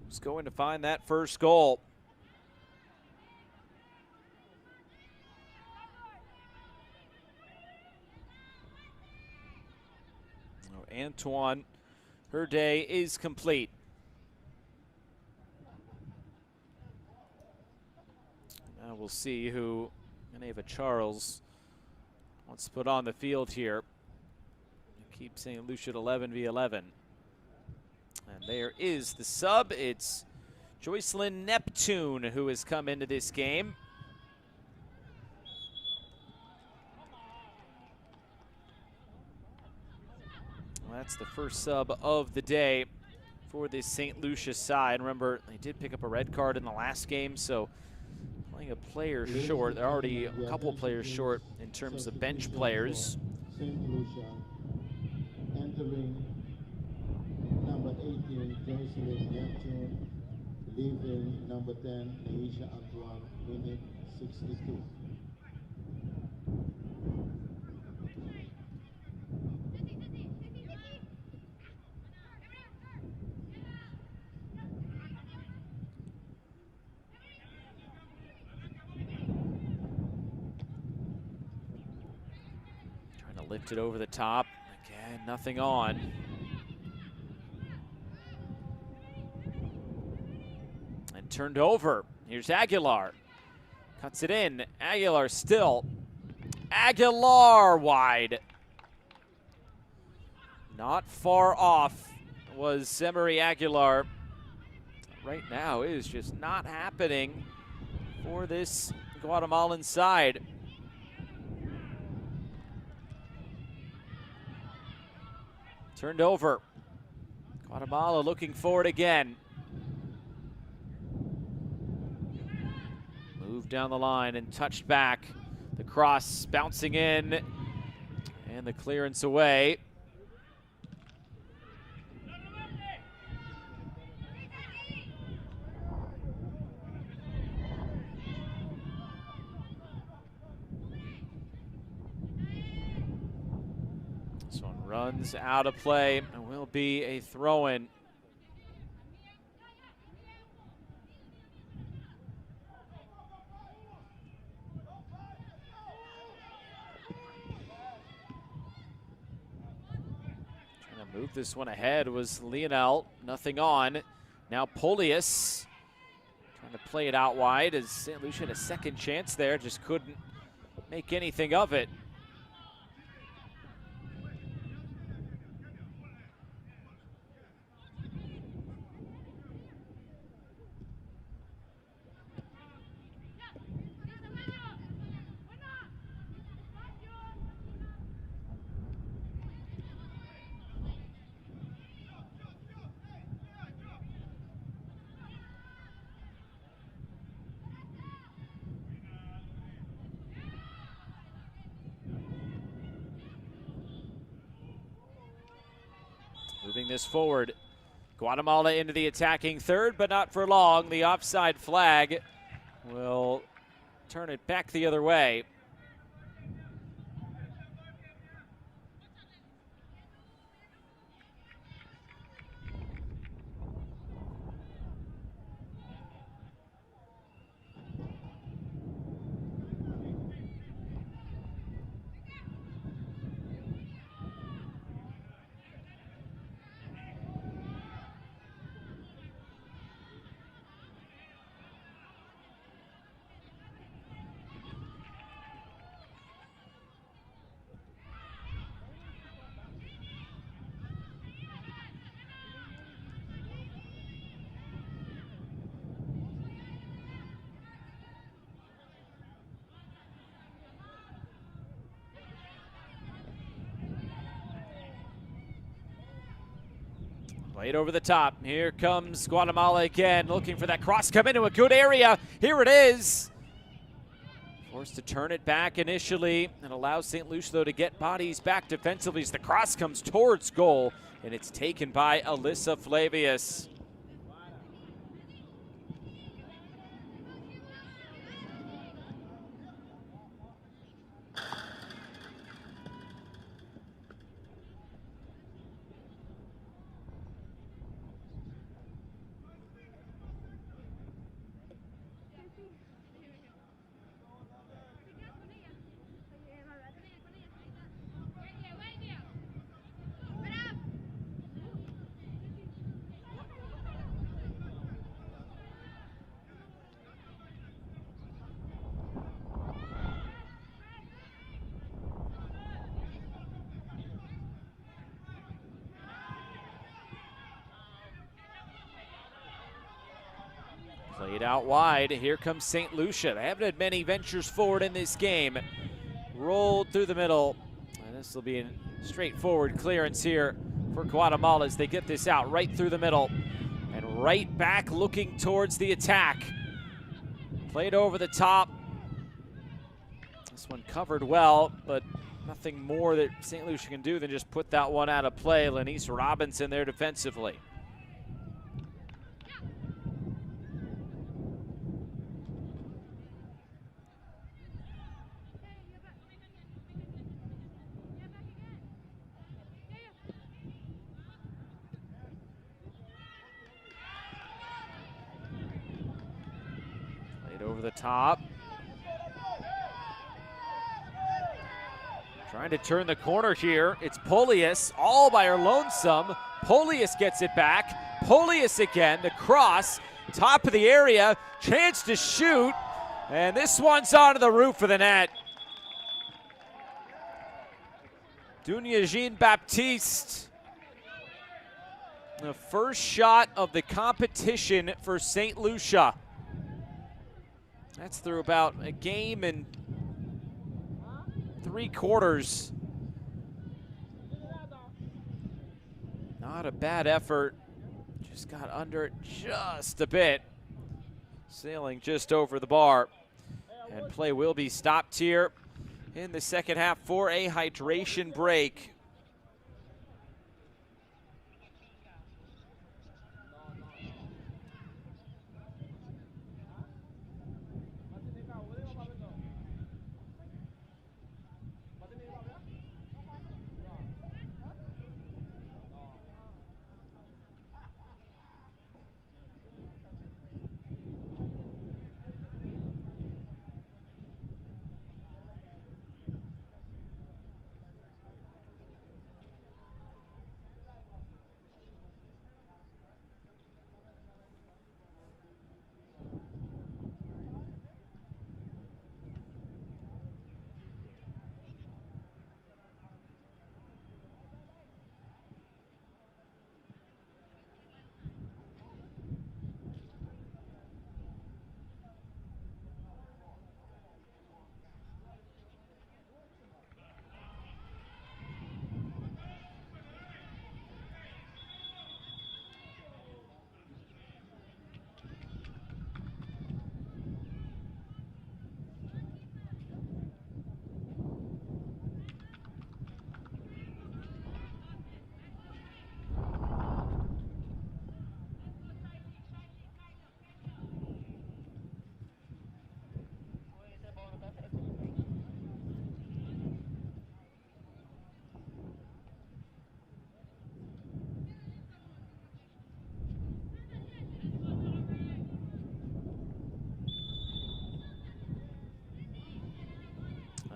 Who's going to find that first goal? Oh, Antoine, her day is complete. Now we'll see who Geneva Charles wants to put on the field here. Keep St. Lucia at 11v11. And there is the sub. It's Joycelyn Neptune who has come into this game. Well, that's the first sub of the day for this St. Lucia side. Remember, they did pick up a red card in the last game, so playing a player short. They're already a couple players short in terms of bench players. St. Lucia entering number 18, Joycelyn Neptune, leaving number 10, Lucia Antoine, minute 62. Lift it over the top. Again, nothing on. And turned over. Here's Aguilar. Cuts it in. Aguilar still. Aguilar wide. Not far off was Emery Aguilar. Right now it is just not happening for this Guatemalan side. Turned over. Guatemala looking for it again. Moved down the line and touched back. The cross bouncing in. And the clearance away. Runs out of play and will be a throw-in. Trying to move this one ahead was Lionel. Nothing on. Now Polius trying to play it out wide as St. Lucia had a second chance there, just couldn't make anything of it. Moving this forward. Guatemala into the attacking third, but not for long. The offside flag will turn it back the other way. Played over the top. Here comes Guatemala again, looking for that cross, come into a good area. Here it is. Forced to turn it back initially and allows St. Lucia, though, to get bodies back defensively as the cross comes towards goal, and it's taken by Alyssa Flavius. Played out wide. Here comes St. Lucia. They haven't had many ventures forward in this game. Rolled through the middle. And this will be a straightforward clearance here for Guatemala as they get this out right through the middle. And right back looking towards the attack. Played over the top. This one covered well, but nothing more that St. Lucia can do than just put that one out of play. Lenice Robinson there defensively. Over the top. Trying to turn the corner here. It's Polius all by her lonesome. Polius gets it back. Polius again. The cross. Top of the area. Chance to shoot. And this one's onto the roof of the net. Dunia Jean-Baptiste. The first shot of the competition for St. Lucia. That's through about a game and 3/4. Not a bad effort. Just got under it just a bit. Sailing just over the bar. And play will be stopped here in the second half for a hydration break.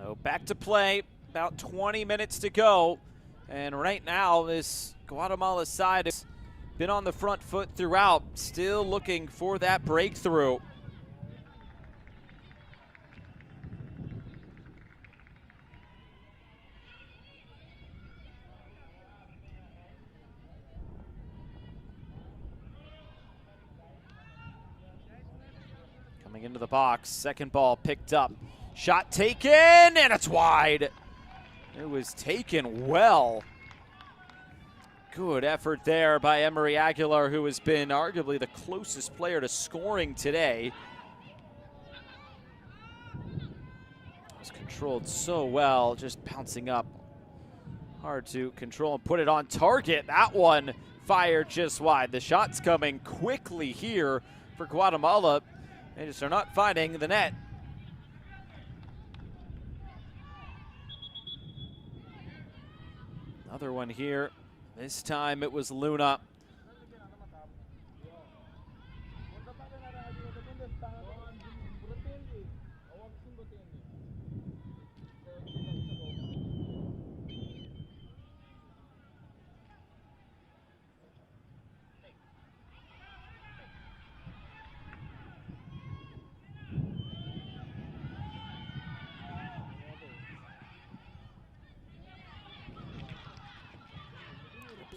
So back to play, about 20 minutes to go. And right now, this Guatemala side has been on the front foot throughout, still looking for that breakthrough. Coming into the box, second ball picked up. Shot taken, and it's wide. It was taken well. Good effort there by Emery Aguilar, who has been arguably the closest player to scoring today. It was controlled so well, just bouncing up. Hard to control and put it on target. That one fired just wide. The shot's coming quickly here for Guatemala. They just are not finding the net. Another one here. This time it was Luna.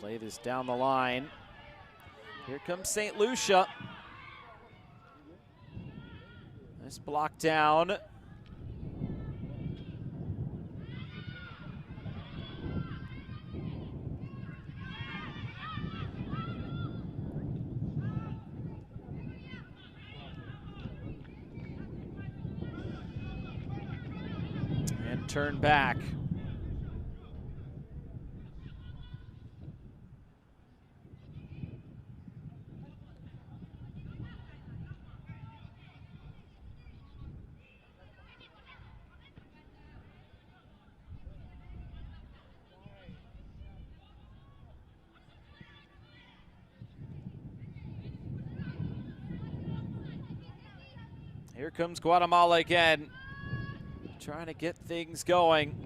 Play this down the line. Here comes St. Lucia. Nice block down. And turn back. Here comes Guatemala again, trying to get things going.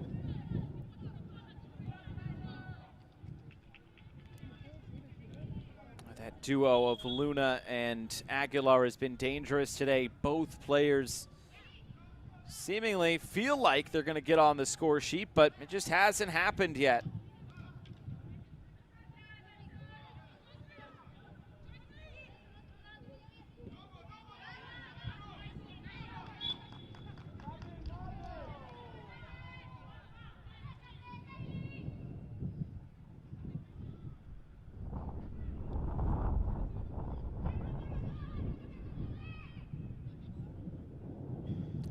That duo of Luna and Aguilar has been dangerous today. Both players seemingly feel like they're going to get on the score sheet, but it just hasn't happened yet.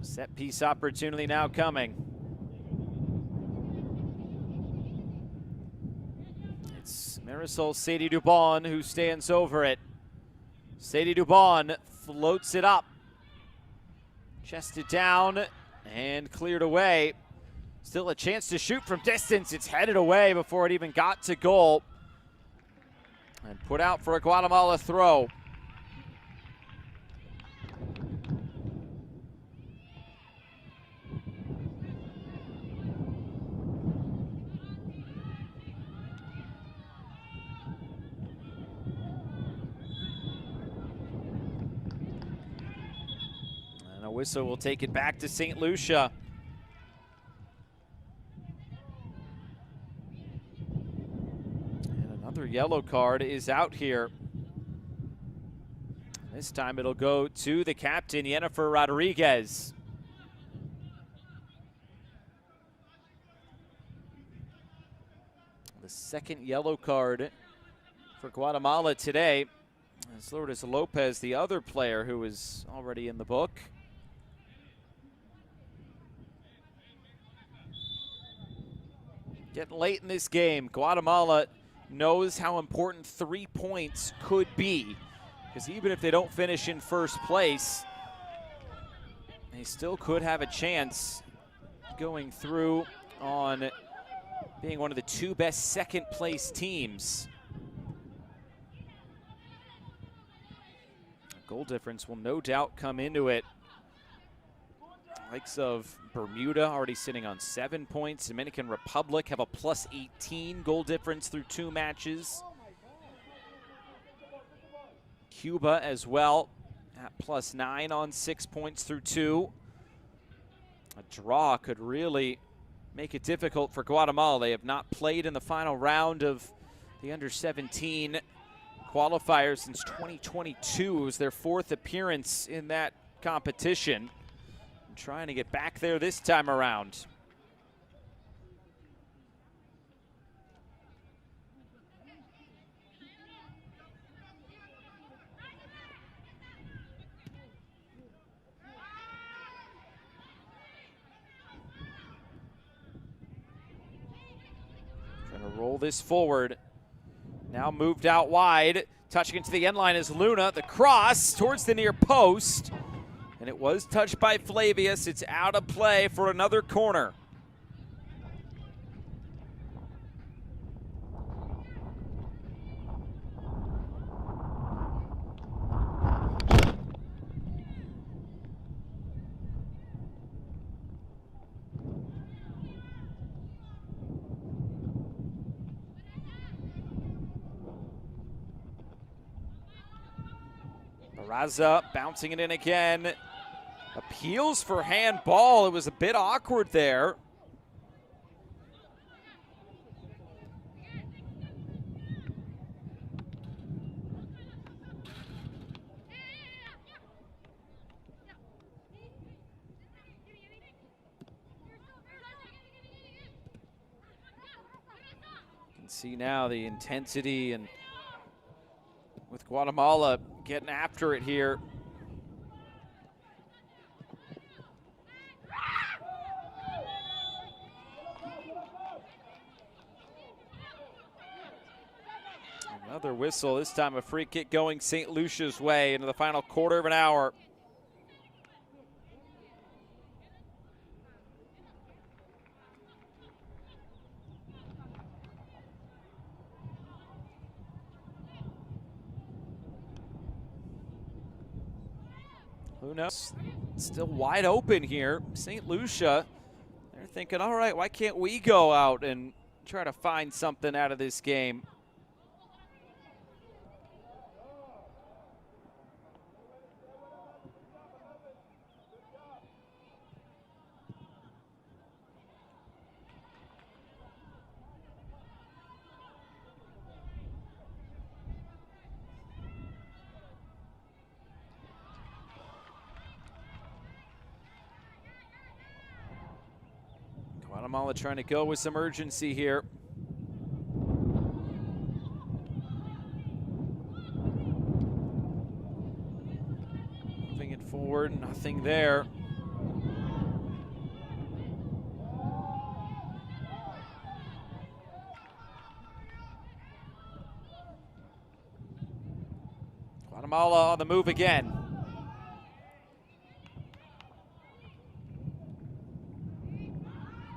Set piece opportunity now coming. It's Marisol Sadie Dubon who stands over it. Sadie Dubon floats it up. Chested down and cleared away. Still a chance to shoot from distance. It's headed away before it even got to goal. And put out for a Guatemala throw. Whistle will take it back to St. Lucia. And another yellow card is out here. This time it'll go to the captain, Yennefer Rodriguez. The second yellow card for Guatemala today. As Lourdes Lopez, the other player who is already in the book. Getting late in this game, Guatemala knows how important 3 points could be, because even if they don't finish in first place, they still could have a chance going through on being one of the 2 best second place teams. Goal difference will no doubt come into it. Likes of Bermuda already sitting on 7 points. Dominican Republic have a plus 18 goal difference through 2 matches. Cuba as well at plus 9 on 6 points through 2. A draw could really make it difficult for Guatemala. They have not played in the final round of the Under-17 qualifiers since 2022. It was their 4th appearance in that competition. Trying to get back there this time around. Trying to roll this forward. Now moved out wide. Touching into the end line is Luna. The cross towards the near post. And it was touched by Flavius. It's out of play for another corner. Barraza bouncing it in again. Appeals for handball. It was a bit awkward there. You can see now the intensity and with Guatemala getting after it here. Another whistle, this time a free kick going St. Lucia's way into the final quarter of an hour. Who knows? Still wide open here. St. Lucia, they're thinking, all right, why can't we go out and try to find something out of this game? Guatemala trying to go with some urgency here. Moving it forward, nothing there. Guatemala on the move again.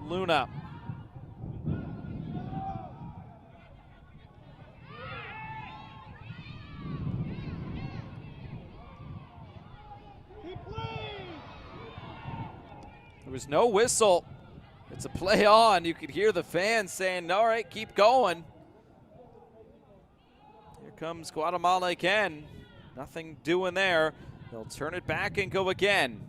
Luna. There was no whistle. It's a play on. You could hear the fans saying, all right, keep going. Here comes Guatemala again. Nothing doing there. They'll turn it back and go again.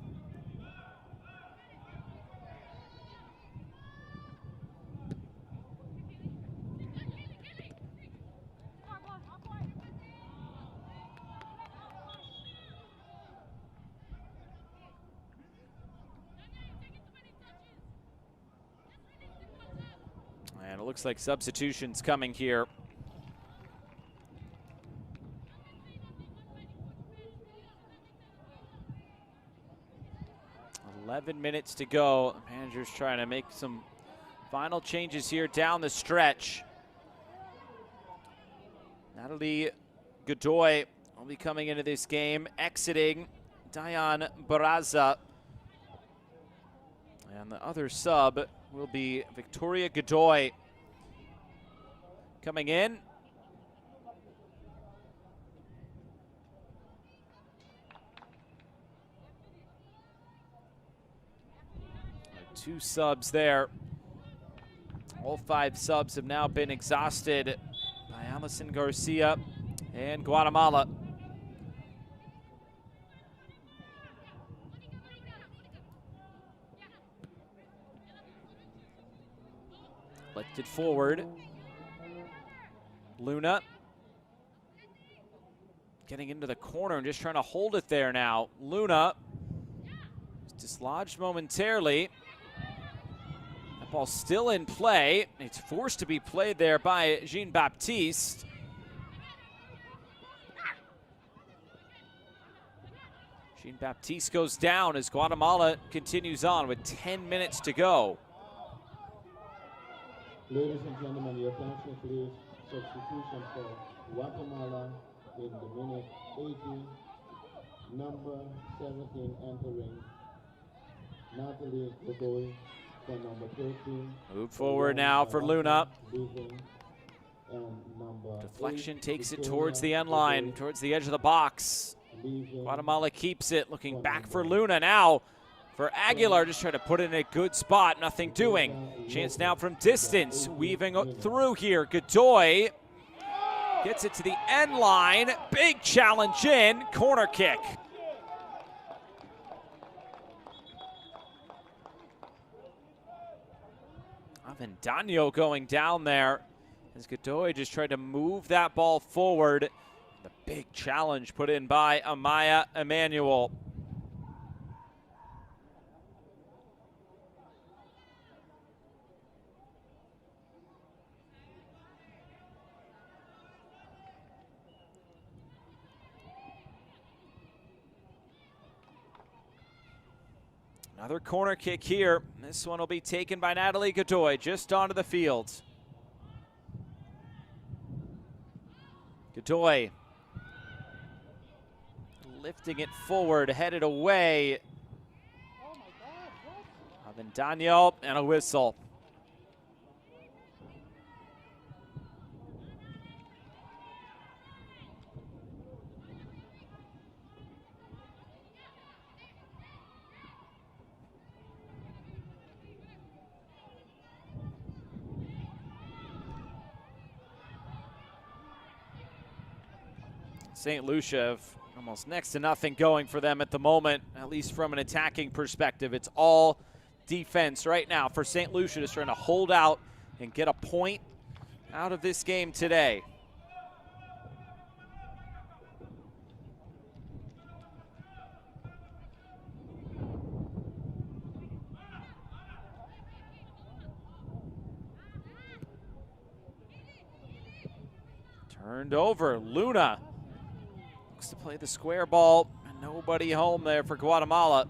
And it looks like substitutions coming here. Eleven minutes to go. The manager's trying to make some final changes here down the stretch. Natalie Godoy will be coming into this game, exiting Diane Barraza. And the other sub will be Victoria Godoy coming in. 2 subs there. All 5 subs have now been exhausted by Allison Garcia and Guatemala. Lifted forward. Luna getting into the corner and just trying to hold it there now. Luna dislodged momentarily. That ball still in play. It's forced to be played there by Jean-Baptiste. Jean-Baptiste goes down as Guatemala continues on with 10 minutes to go. Ladies and gentlemen, your attention please. Substitution for Guatemala in the minute 80. Number 17 entering Natalie Godoy for number 13. Move forward now for Luna. Leaving, and number Deflection 8, takes it Victoria towards the end line, Godoy, towards the edge of the box. leaving Guatemala keeps it, looking back for Luna now. For Aguilar, just trying to put it in a good spot, nothing doing. Chance now from distance, weaving through here. Godoy gets it to the end line. Big challenge in, corner kick. Avendano going down there as Godoy just tried to move that ball forward. The big challenge put in by Amaya Emmanuel. Another corner kick here. This one will be taken by Natalie Godoy just onto the field. Godoy lifting it forward, headed away. Avendano and a whistle. St. Lucia have almost next to nothing going for them at the moment, at least from an attacking perspective. It's all defense right now for St. Lucia, just trying to hold out and get a point out of this game today. Turned over, Luna looks to play the square ball, and nobody home there for Guatemala.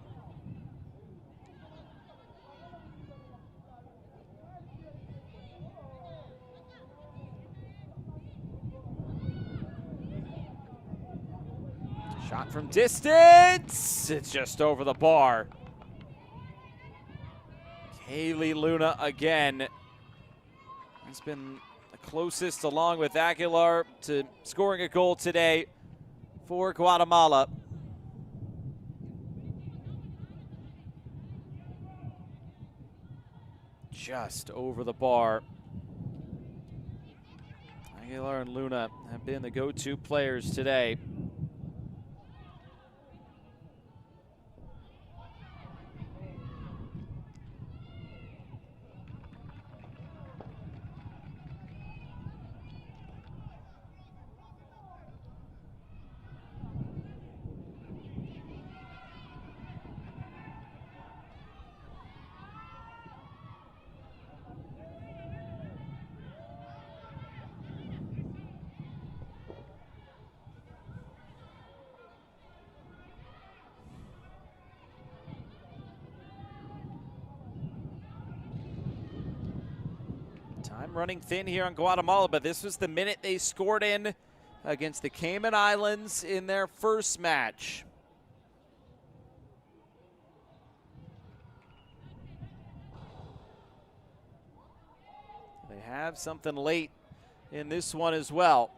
Shot from distance, it's just over the bar. Kaylee Luna again has been the closest, along with Aguilar, to scoring a goal today for Guatemala. Just over the bar. Aguilar and Luna have been the go-to players today. Time running thin here on Guatemala, but this was the minute they scored in against the Cayman Islands in their first match. They have something late in this one as well.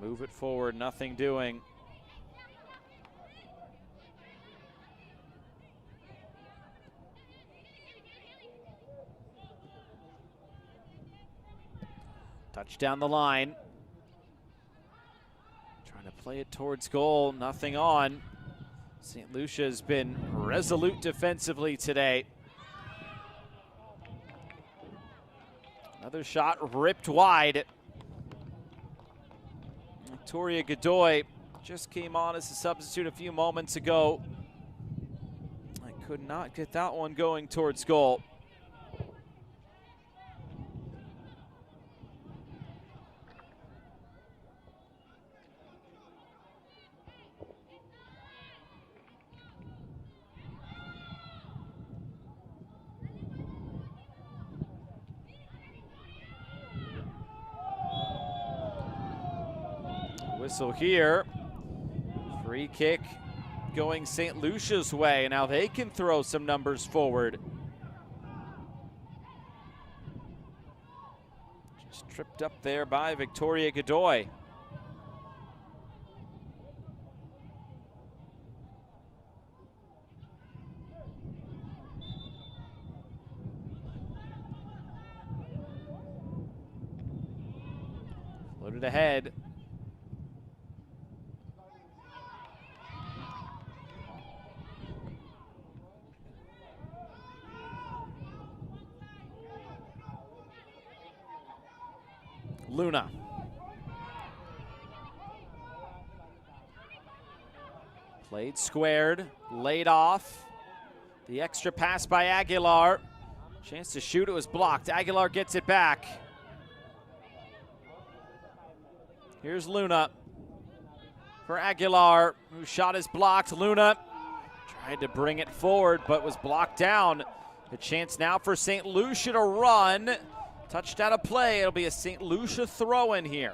Move it forward, nothing doing. Touch down the line. Trying to play it towards goal, nothing on. St. Lucia's been resolute defensively today. Another shot ripped wide. Victoria Godoy just came on as a substitute a few moments ago. I could not get that one going towards goal. Whistle here. Free kick going St. Lucia's way. Now they can throw some numbers forward. Just tripped up there by Victoria Godoy. Floated ahead. Luna. Played squared, laid off. The extra pass by Aguilar. Chance to shoot, it was blocked. Aguilar gets it back. Here's Luna for Aguilar, whose shot is blocked. Luna tried to bring it forward, but was blocked down. A chance now for St. Lucia to run. Touched out of play. It'll be a St. Lucia throw in here.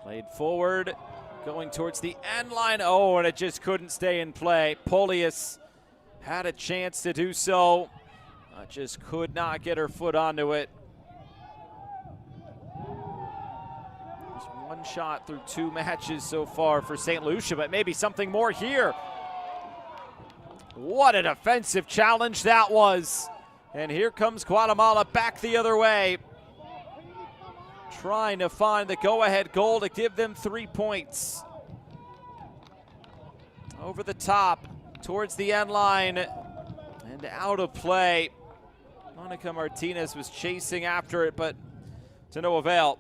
Played forward, going towards the end line. Oh, and it just couldn't stay in play. Polius had a chance to do so. Just could not get her foot onto it. Just one shot through 2 matches so far for St. Lucia, but maybe something more here. What a defensive challenge that was. And here comes Guatemala back the other way, trying to find the go-ahead goal to give them 3 points. Over the top, towards the end line, and out of play. Monica Martinez was chasing after it, but to no avail.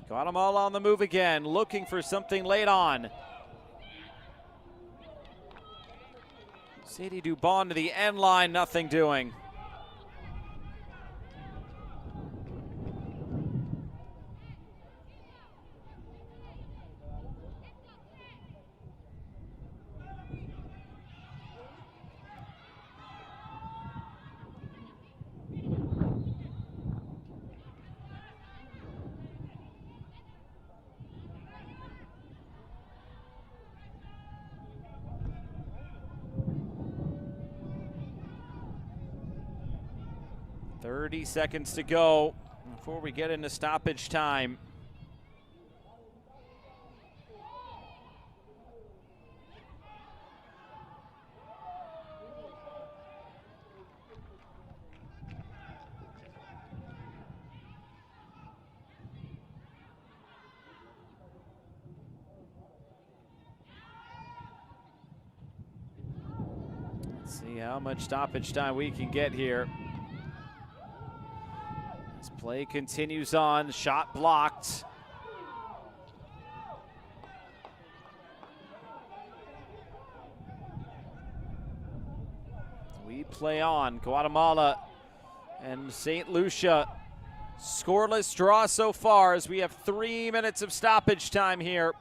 Guatemala on the move again, looking for something late on. Sadie Dubon to the end line, nothing doing. .30 seconds to go before we get into stoppage time. See how much stoppage time we can get here. As play continues on, shot blocked. We play on. Guatemala and St. Lucia. Scoreless draw so far as we have 3 minutes of stoppage time here.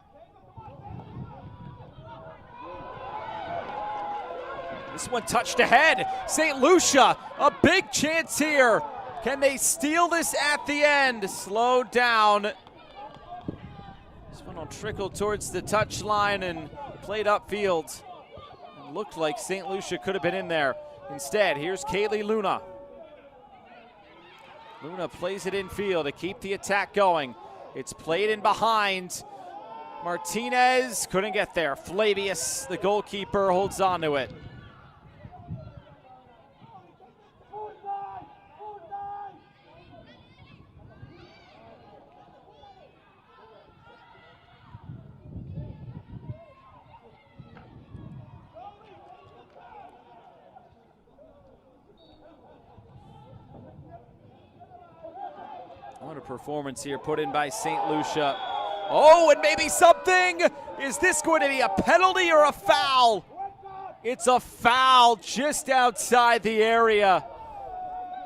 This one touched ahead. St. Lucia, a big chance here. Can they steal this at the end? Slowed down. This one will trickle towards the touchline and played upfield. It looked like St. Lucia could have been in there. Instead, here's Kaylee Luna. Luna plays it infield to keep the attack going. It's played in behind. Martinez couldn't get there. Flavius, the goalkeeper, holds on to it. What a performance here put in by St. Lucia. Oh, and maybe something. Is this going to be a penalty or a foul? It's a foul just outside the area.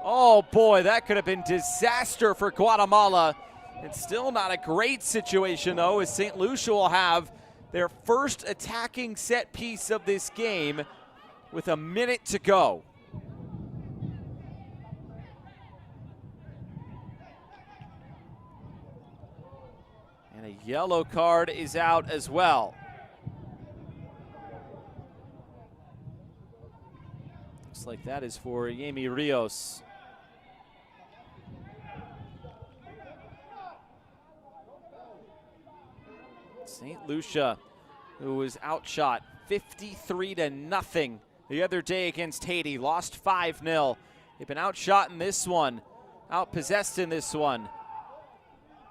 Oh boy, that could have been disaster for Guatemala. It's still not a great situation though, as St. Lucia will have their first attacking set piece of this game with a minute to go. And a yellow card is out as well. Looks like that is for Yemi Rios. St. Lucia, who was outshot 53-0 the other day against Haiti, lost 5-0. They've been outshot in this one, outpossessed in this one,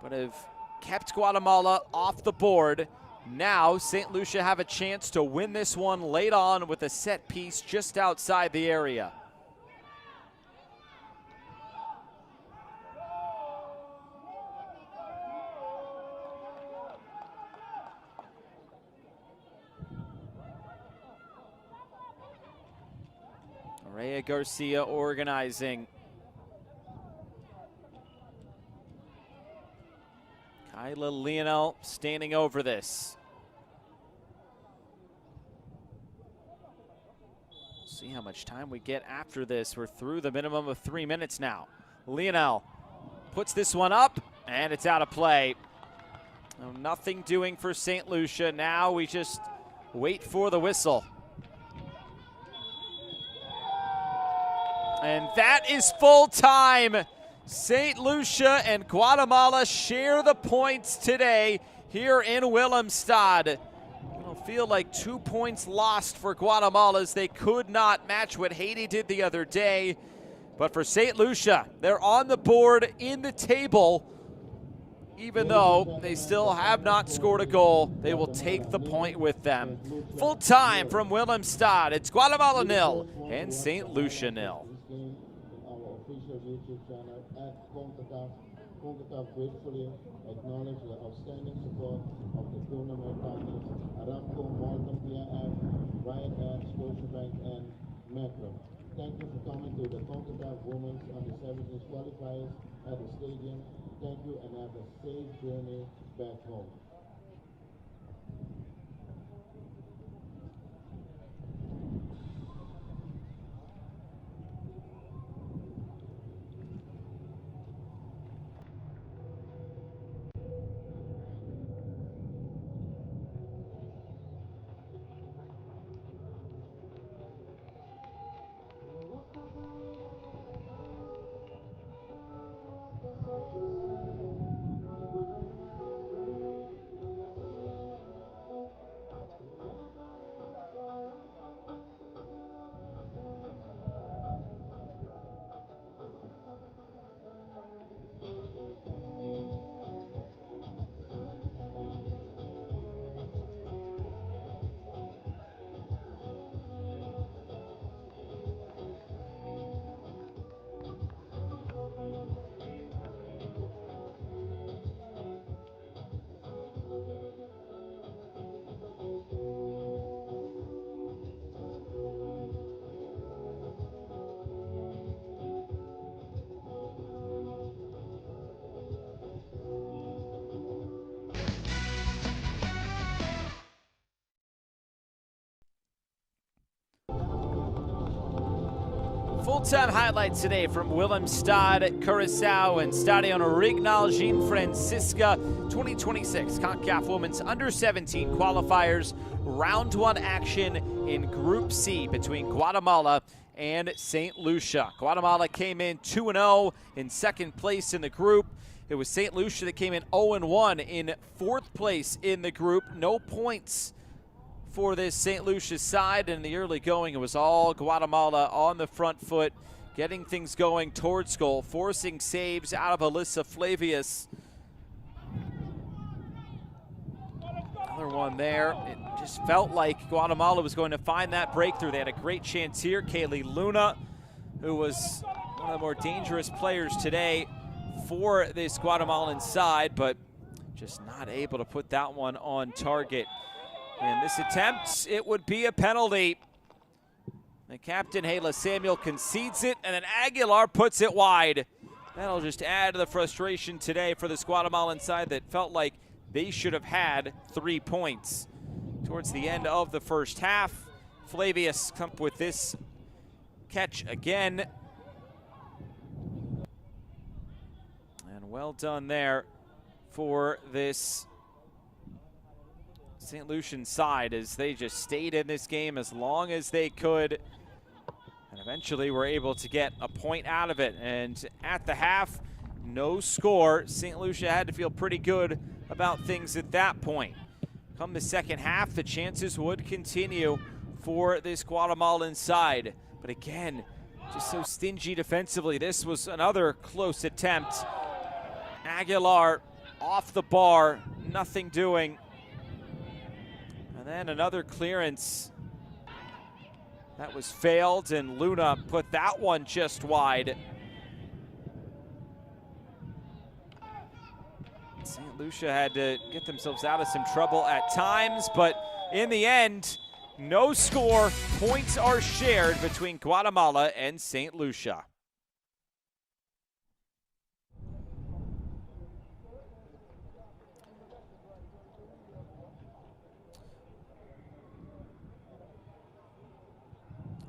but have kept Guatemala off the board. Now St. Lucia have a chance to win this one late on with a set piece just outside the area. Rhea Garcia organizing. Kyla Leonel standing over this. See how much time we get after this. We're through the minimum of 3 minutes now. Leonel puts this one up, and it's out of play. No, nothing doing for St. Lucia. Now we just wait for the whistle. And that is full time. St. Lucia and Guatemala share the points today here in Willemstad. It'll feel like 2 points lost for Guatemala as they could not match what Haiti did the other day. But for St. Lucia, they're on the board in the table. Even though they still have not scored a goal, they will take the point with them. Full time from Willemstad. It's Guatemala 0 and St. Lucia 0. Our official YouTube channel at Concacaf. Concacaf gratefully acknowledge the outstanding support of the tournament partners Aramco, Malta, PIF, Riot Air, Scotiabank, and Metro. Thank you for coming to the Concacaf Women's Under-17 Qualifiers at the stadium. Thank you and have a safe journey back home. Full-time highlights today from Willemstad, Curacao, and Stadion Original Jean Francisca 2026 Concacaf Women's Under-17 Qualifiers Round 1 action in Group C between Guatemala and St. Lucia. Guatemala came in 2-0 in second place in the group. It was St. Lucia that came in 0-1 in fourth place in the group. No points for this St. Lucia side. In the early going, it was all Guatemala on the front foot, getting things going towards goal, forcing saves out of Alyssa Flavius. Another one there. It just felt like Guatemala was going to find that breakthrough. They had a great chance here. Kaylee Luna, who was one of the more dangerous players today for this Guatemalan side, but just not able to put that one on target. In this attempt, it would be a penalty. The captain, Hayla Samuel, concedes it, and then Aguilar puts it wide. That'll just add to the frustration today for this Guatemalan side that felt like they should have had 3 points. Towards the end of the first half, Flavius come up with this catch again. And well done there for this St. Lucian side, as they just stayed in this game as long as they could and eventually were able to get a point out of it. And at the half, no score. St. Lucia had to feel pretty good about things at that point. Come the second half, the chances would continue for this Guatemalan side. But again, just so stingy defensively. This was another close attempt. Aguilar off the bar, nothing doing. And then another clearance that was failed, and Luna put that one just wide. St. Lucia had to get themselves out of some trouble at times, but in the end, no score. Points are shared between Guatemala and St. Lucia.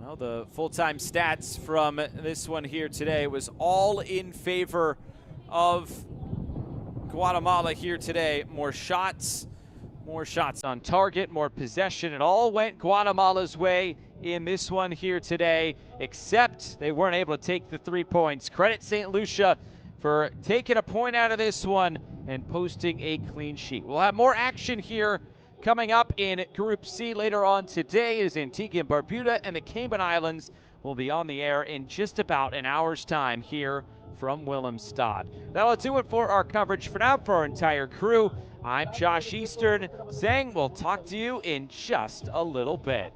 Well, the full-time stats from this one here today was all in favor of Guatemala here today. More shots on target, more possession. It all went Guatemala's way in this one here today, except they weren't able to take the 3 points. Credit St. Lucia for taking a point out of this one and posting a clean sheet. We'll have more action here coming up in Group C later on today. Is Antigua and Barbuda and the Cayman Islands will be on the air in just about an hour's time here from Willemstad. That'll do it for our coverage for now. For our entire crew, I'm Josh Eastern saying we'll talk to you in just a little bit.